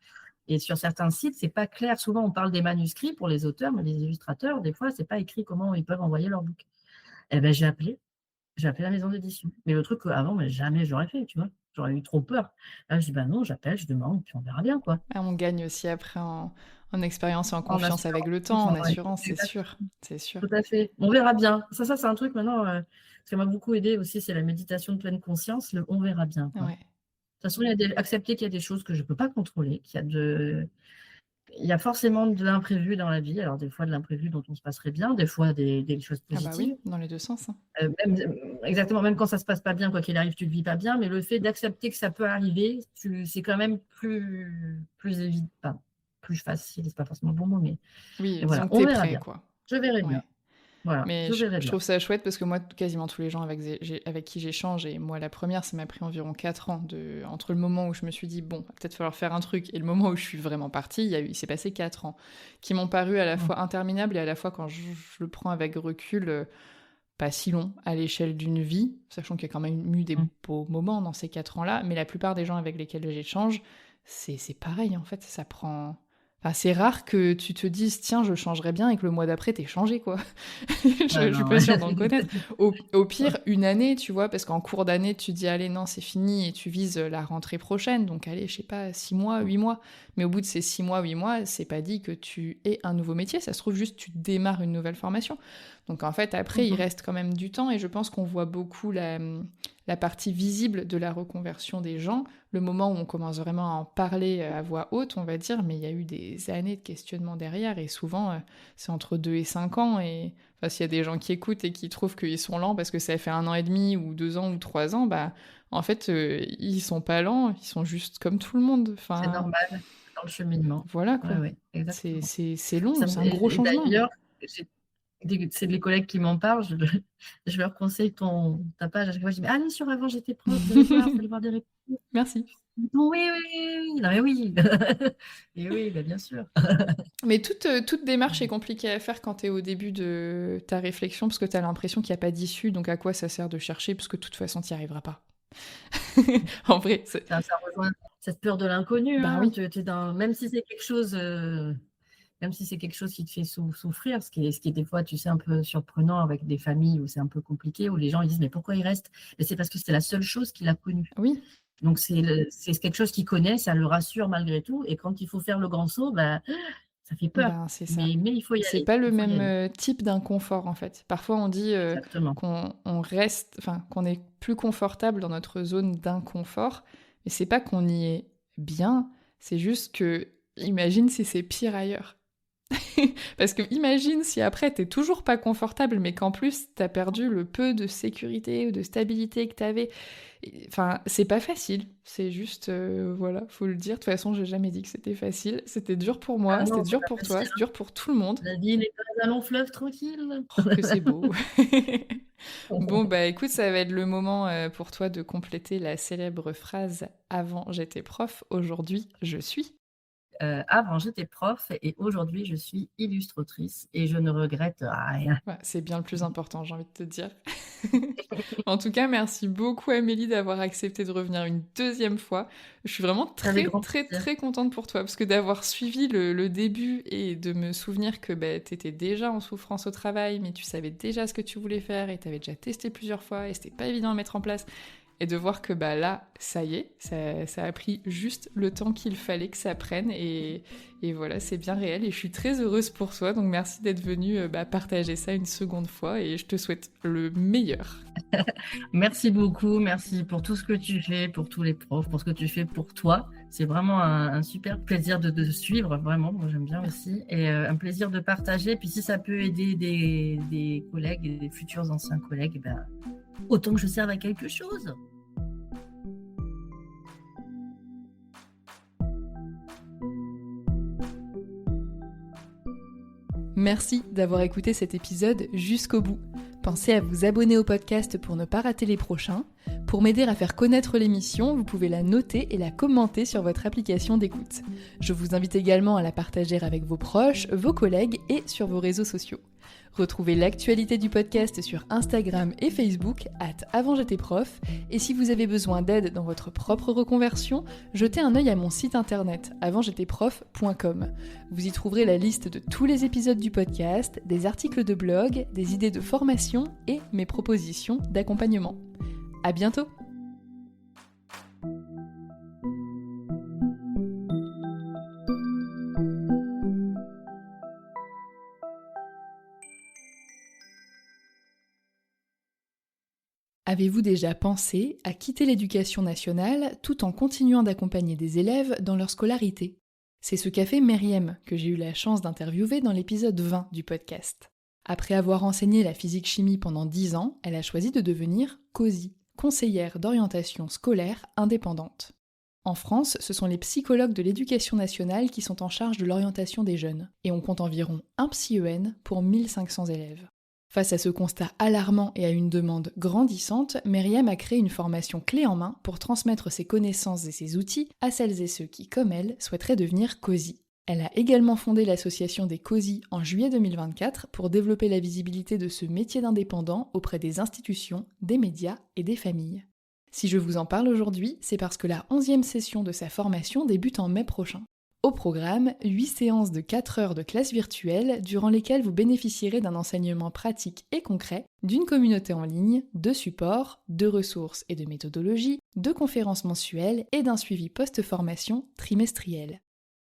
et sur certains sites, c'est pas clair. Souvent, on parle des manuscrits pour les auteurs, mais les illustrateurs, des fois, c'est pas écrit comment ils peuvent envoyer leur book. Et ben, j'ai appelé la maison d'édition. Mais le truc qu'avant, mais jamais j'aurais fait, tu vois? J'aurais eu trop peur. Là, je dis: «Bah non, j'appelle, je demande, puis on verra bien, quoi». Ah, on gagne aussi après en expérience et en En confiance avec assurance, le temps, en enfin, ouais, assurance, c'est exact, sûr, c'est sûr. tout à fait. On verra bien. Ça, c'est un truc maintenant, ça m'a beaucoup aidé aussi, c'est la méditation de pleine conscience, le «on verra bien», quoi. De Ouais. toute façon, il y a des accepter qu'il y a des choses que je peux pas contrôler, il y a forcément de l'imprévu dans la vie. Alors des fois de l'imprévu dont on se passerait bien, des fois des choses Ah bah positives. oui, dans les 2 sens, hein. Exactement, même quand ça se passe pas bien, quoi qu'il arrive, tu le vis pas bien, mais le fait d'accepter que ça peut arriver, c'est quand même plus enfin, plus facile, c'est pas forcément le bon mot, mais Oui, voilà, disons que on tu es verra prêt, bien. quoi. Je verrai bien. Ouais. Voilà, Mais je verrai je bien. trouve ça chouette parce que moi, quasiment tous les gens avec qui j'échange, et moi la première, ça m'a pris environ 4 ans entre le moment où je me suis dit, bon, va peut-être falloir faire un truc, et le moment où je suis vraiment partie, il s'est passé 4 ans, qui m'ont paru à la Mmh. fois interminables et à la fois, quand je le prends avec recul, pas si long à l'échelle d'une vie, sachant qu'il y a quand même eu des Mmh. beaux moments dans ces 4 ans-là, mais la plupart des gens avec lesquels j'échange, c'est pareil en fait, ça prend... Enfin, c'est rare que tu te dises, tiens, je changerais bien, et que le mois d'après, t'aies changé, quoi. Ah Je suis non, pas sûre d'en connaître. Au ouais. pire, une année, tu vois, parce qu'en cours d'année, tu te dis, allez, non, c'est fini, et tu vises la rentrée prochaine, donc allez, je sais pas, 6 mois, 8 mois. Mais au bout de ces 6 mois, 8 mois, c'est pas dit que tu aies un nouveau métier, ça se trouve juste tu démarres une nouvelle formation. Donc en fait, après, il Mmh. reste quand même du temps, et je pense qu'on voit beaucoup la partie visible de la reconversion des gens, le moment où on commence vraiment à en parler à voix haute, on va dire, mais il y a eu des années de questionnement derrière, et souvent, c'est entre 2 et 5 ans, et enfin, s'il y a des gens qui écoutent et qui trouvent qu'ils sont lents parce que ça fait 1 an et demi, ou 2 ans, ou 3 ans, bah, en fait, ils sont pas lents, ils sont juste comme tout le monde. C'est Enfin, normal, dans le cheminement. voilà, Ouais, quoi. ouais, exactement. C'est long, Ça me c'est un gros et changement. d'ailleurs, j'ai c'est les collègues qui m'en parlent, je leur conseille ta page. À chaque fois, je dis: «Mais allez sur Avant j'étais prof, vous allez voir des réponses». Merci. «Oui, oui, oui, oui, non mais oui». Et oui, bah, bien sûr. Mais toute démarche est compliquée à faire quand tu es au début de ta réflexion, parce que tu as l'impression qu'il y a pas d'issue, donc à quoi ça sert de chercher? Parce que de toute façon, tu y arriveras pas. En vrai, c'est... Ça rejoint cette peur de l'inconnu, Ben hein. oui, Tu es dans même si c'est quelque chose, même si c'est quelque chose qui te fait souffrir, ce qui est des fois, tu sais, un peu surprenant avec des familles où c'est un peu compliqué, où les gens ils disent: «Mais pourquoi il reste?» Et c'est parce que c'est la seule chose qu'il a connue. oui. Donc c'est quelque chose qu'il connaît, ça le rassure malgré tout et quand il faut faire le grand saut, bah, ça fait peur. Ben, c'est ça. Mais il faut y C'est aller, pas le il faut y même, aller. type d'inconfort, en fait. Parfois, on dit, Exactement. qu'on reste, enfin, qu'on est plus confortable dans notre zone d'inconfort, mais c'est pas qu'on y est bien, c'est juste que, imagine si c'est pire ailleurs. Parce que imagine si après t'es toujours pas confortable, mais qu'en plus t'as perdu le peu de sécurité ou de stabilité que t'avais. Enfin, c'est pas facile. C'est juste, voilà, faut le dire. De toute façon, j'ai jamais dit que c'était facile. C'était dur pour Ah moi, c'était non, c'est dur pas pour toi, facile, c'est hein. dur pour tout le monde. La vie n'est pas un long fleuve tranquille. Oh, que c'est beau. Bon, bah écoute, ça va être le moment pour toi de compléter la célèbre phrase: avant j'étais prof, aujourd'hui je suis. Avant j'étais prof et aujourd'hui je suis illustratrice et je ne regrette rien. Ouais, c'est bien le plus important, j'ai envie de te dire. En tout cas, merci beaucoup Amélie d'avoir accepté de revenir une deuxième fois. Je suis vraiment Avec très grand très plaisir. très contente pour toi, parce que d'avoir suivi le début et de me souvenir que bah, tu étais déjà en souffrance au travail, mais tu savais déjà ce que tu voulais faire et tu avais déjà testé plusieurs fois et c'était pas évident à mettre en place. Et de voir que bah là, ça y est, ça a pris juste le temps qu'il fallait que ça prenne, et voilà, c'est bien réel et je suis très heureuse pour toi. Donc merci d'être venue partager ça une seconde fois, et je te souhaite le meilleur. Merci beaucoup, merci pour tout ce que tu fais, pour tous les profs, pour ce que tu fais pour toi. C'est vraiment un super plaisir de suivre, vraiment, moi j'aime bien Merci. aussi, et un plaisir de partager. Puis si ça peut aider des collègues et des futurs anciens collègues, eh ben, autant que je serve à quelque chose. Merci d'avoir écouté cet épisode jusqu'au bout. Pensez à vous abonner au podcast pour ne pas rater les prochains. Pour m'aider à faire connaître l'émission, vous pouvez la noter et la commenter sur votre application d'écoute. Je vous invite également à la partager avec vos proches, vos collègues et sur vos réseaux sociaux. Retrouvez l'actualité du podcast sur Instagram et Facebook @avantj'étaisprof, et si vous avez besoin d'aide dans votre propre reconversion, jetez un œil à mon site internet avantj'étaisprof.com. Vous y trouverez la liste de tous les épisodes du podcast, des articles de blog, des idées de formation et mes propositions d'accompagnement. À bientôt! Avez-vous déjà pensé à quitter l'éducation nationale tout en continuant d'accompagner des élèves dans leur scolarité? C'est ce qu'a fait Meriem, que j'ai eu la chance d'interviewer dans l'épisode 20 du podcast. Après avoir enseigné la physique-chimie pendant 10 ans, elle a choisi de devenir COSI, conseillère d'orientation scolaire indépendante. En France, ce sont les psychologues de l'éducation nationale qui sont en charge de l'orientation des jeunes, et on compte environ un psy-EN pour 1500 élèves. Face à ce constat alarmant et à une demande grandissante, Myriam a créé une formation clé en main pour transmettre ses connaissances et ses outils à celles et ceux qui, comme elle, souhaiteraient devenir cosy. Elle a également fondé l'association des cosy en juillet 2024 pour développer la visibilité de ce métier d'indépendant auprès des institutions, des médias et des familles. Si je vous en parle aujourd'hui, c'est parce que la 11e session de sa formation débute en mai prochain. Au programme, 8 séances de 4 heures de classe virtuelle durant lesquelles vous bénéficierez d'un enseignement pratique et concret, d'une communauté en ligne, de supports, de ressources et de méthodologies, de conférences mensuelles et d'un suivi post-formation trimestriel.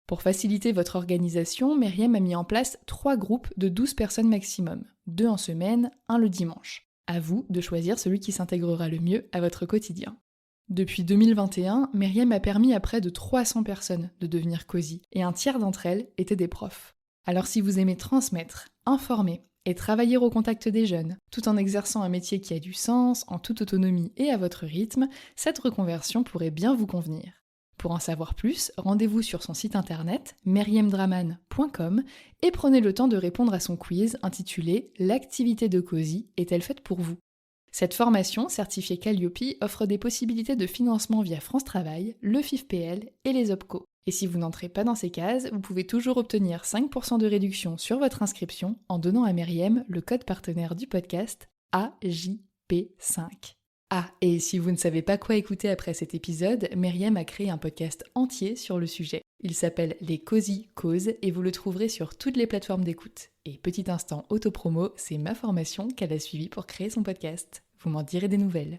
Pour faciliter votre organisation, Myriam a mis en place 3 groupes de 12 personnes maximum, 2 en semaine, 1 le dimanche. À vous de choisir celui qui s'intégrera le mieux à votre quotidien. Depuis 2021, Myriam a permis à près de 300 personnes de devenir cosy, et un tiers d'entre elles étaient des profs. Alors si vous aimez transmettre, informer et travailler au contact des jeunes, tout en exerçant un métier qui a du sens, en toute autonomie et à votre rythme, cette reconversion pourrait bien vous convenir. Pour en savoir plus, rendez-vous sur son site internet myriamdraman.com et prenez le temps de répondre à son quiz intitulé « L'activité de cosy est-elle faite pour vous ?» Cette formation, certifiée Calliope, offre des possibilités de financement via France Travail, le FIFPL et les OPCO. Et si vous n'entrez pas dans ces cases, vous pouvez toujours obtenir 5% de réduction sur votre inscription en donnant à Myriam le code partenaire du podcast AJP5. Ah, et si vous ne savez pas quoi écouter après cet épisode, Myriam a créé un podcast entier sur le sujet. Il s'appelle Les Cosy Causes et vous le trouverez sur toutes les plateformes d'écoute. Et petit instant autopromo, c'est ma formation qu'elle a suivie pour créer son podcast. Vous m'en direz des nouvelles.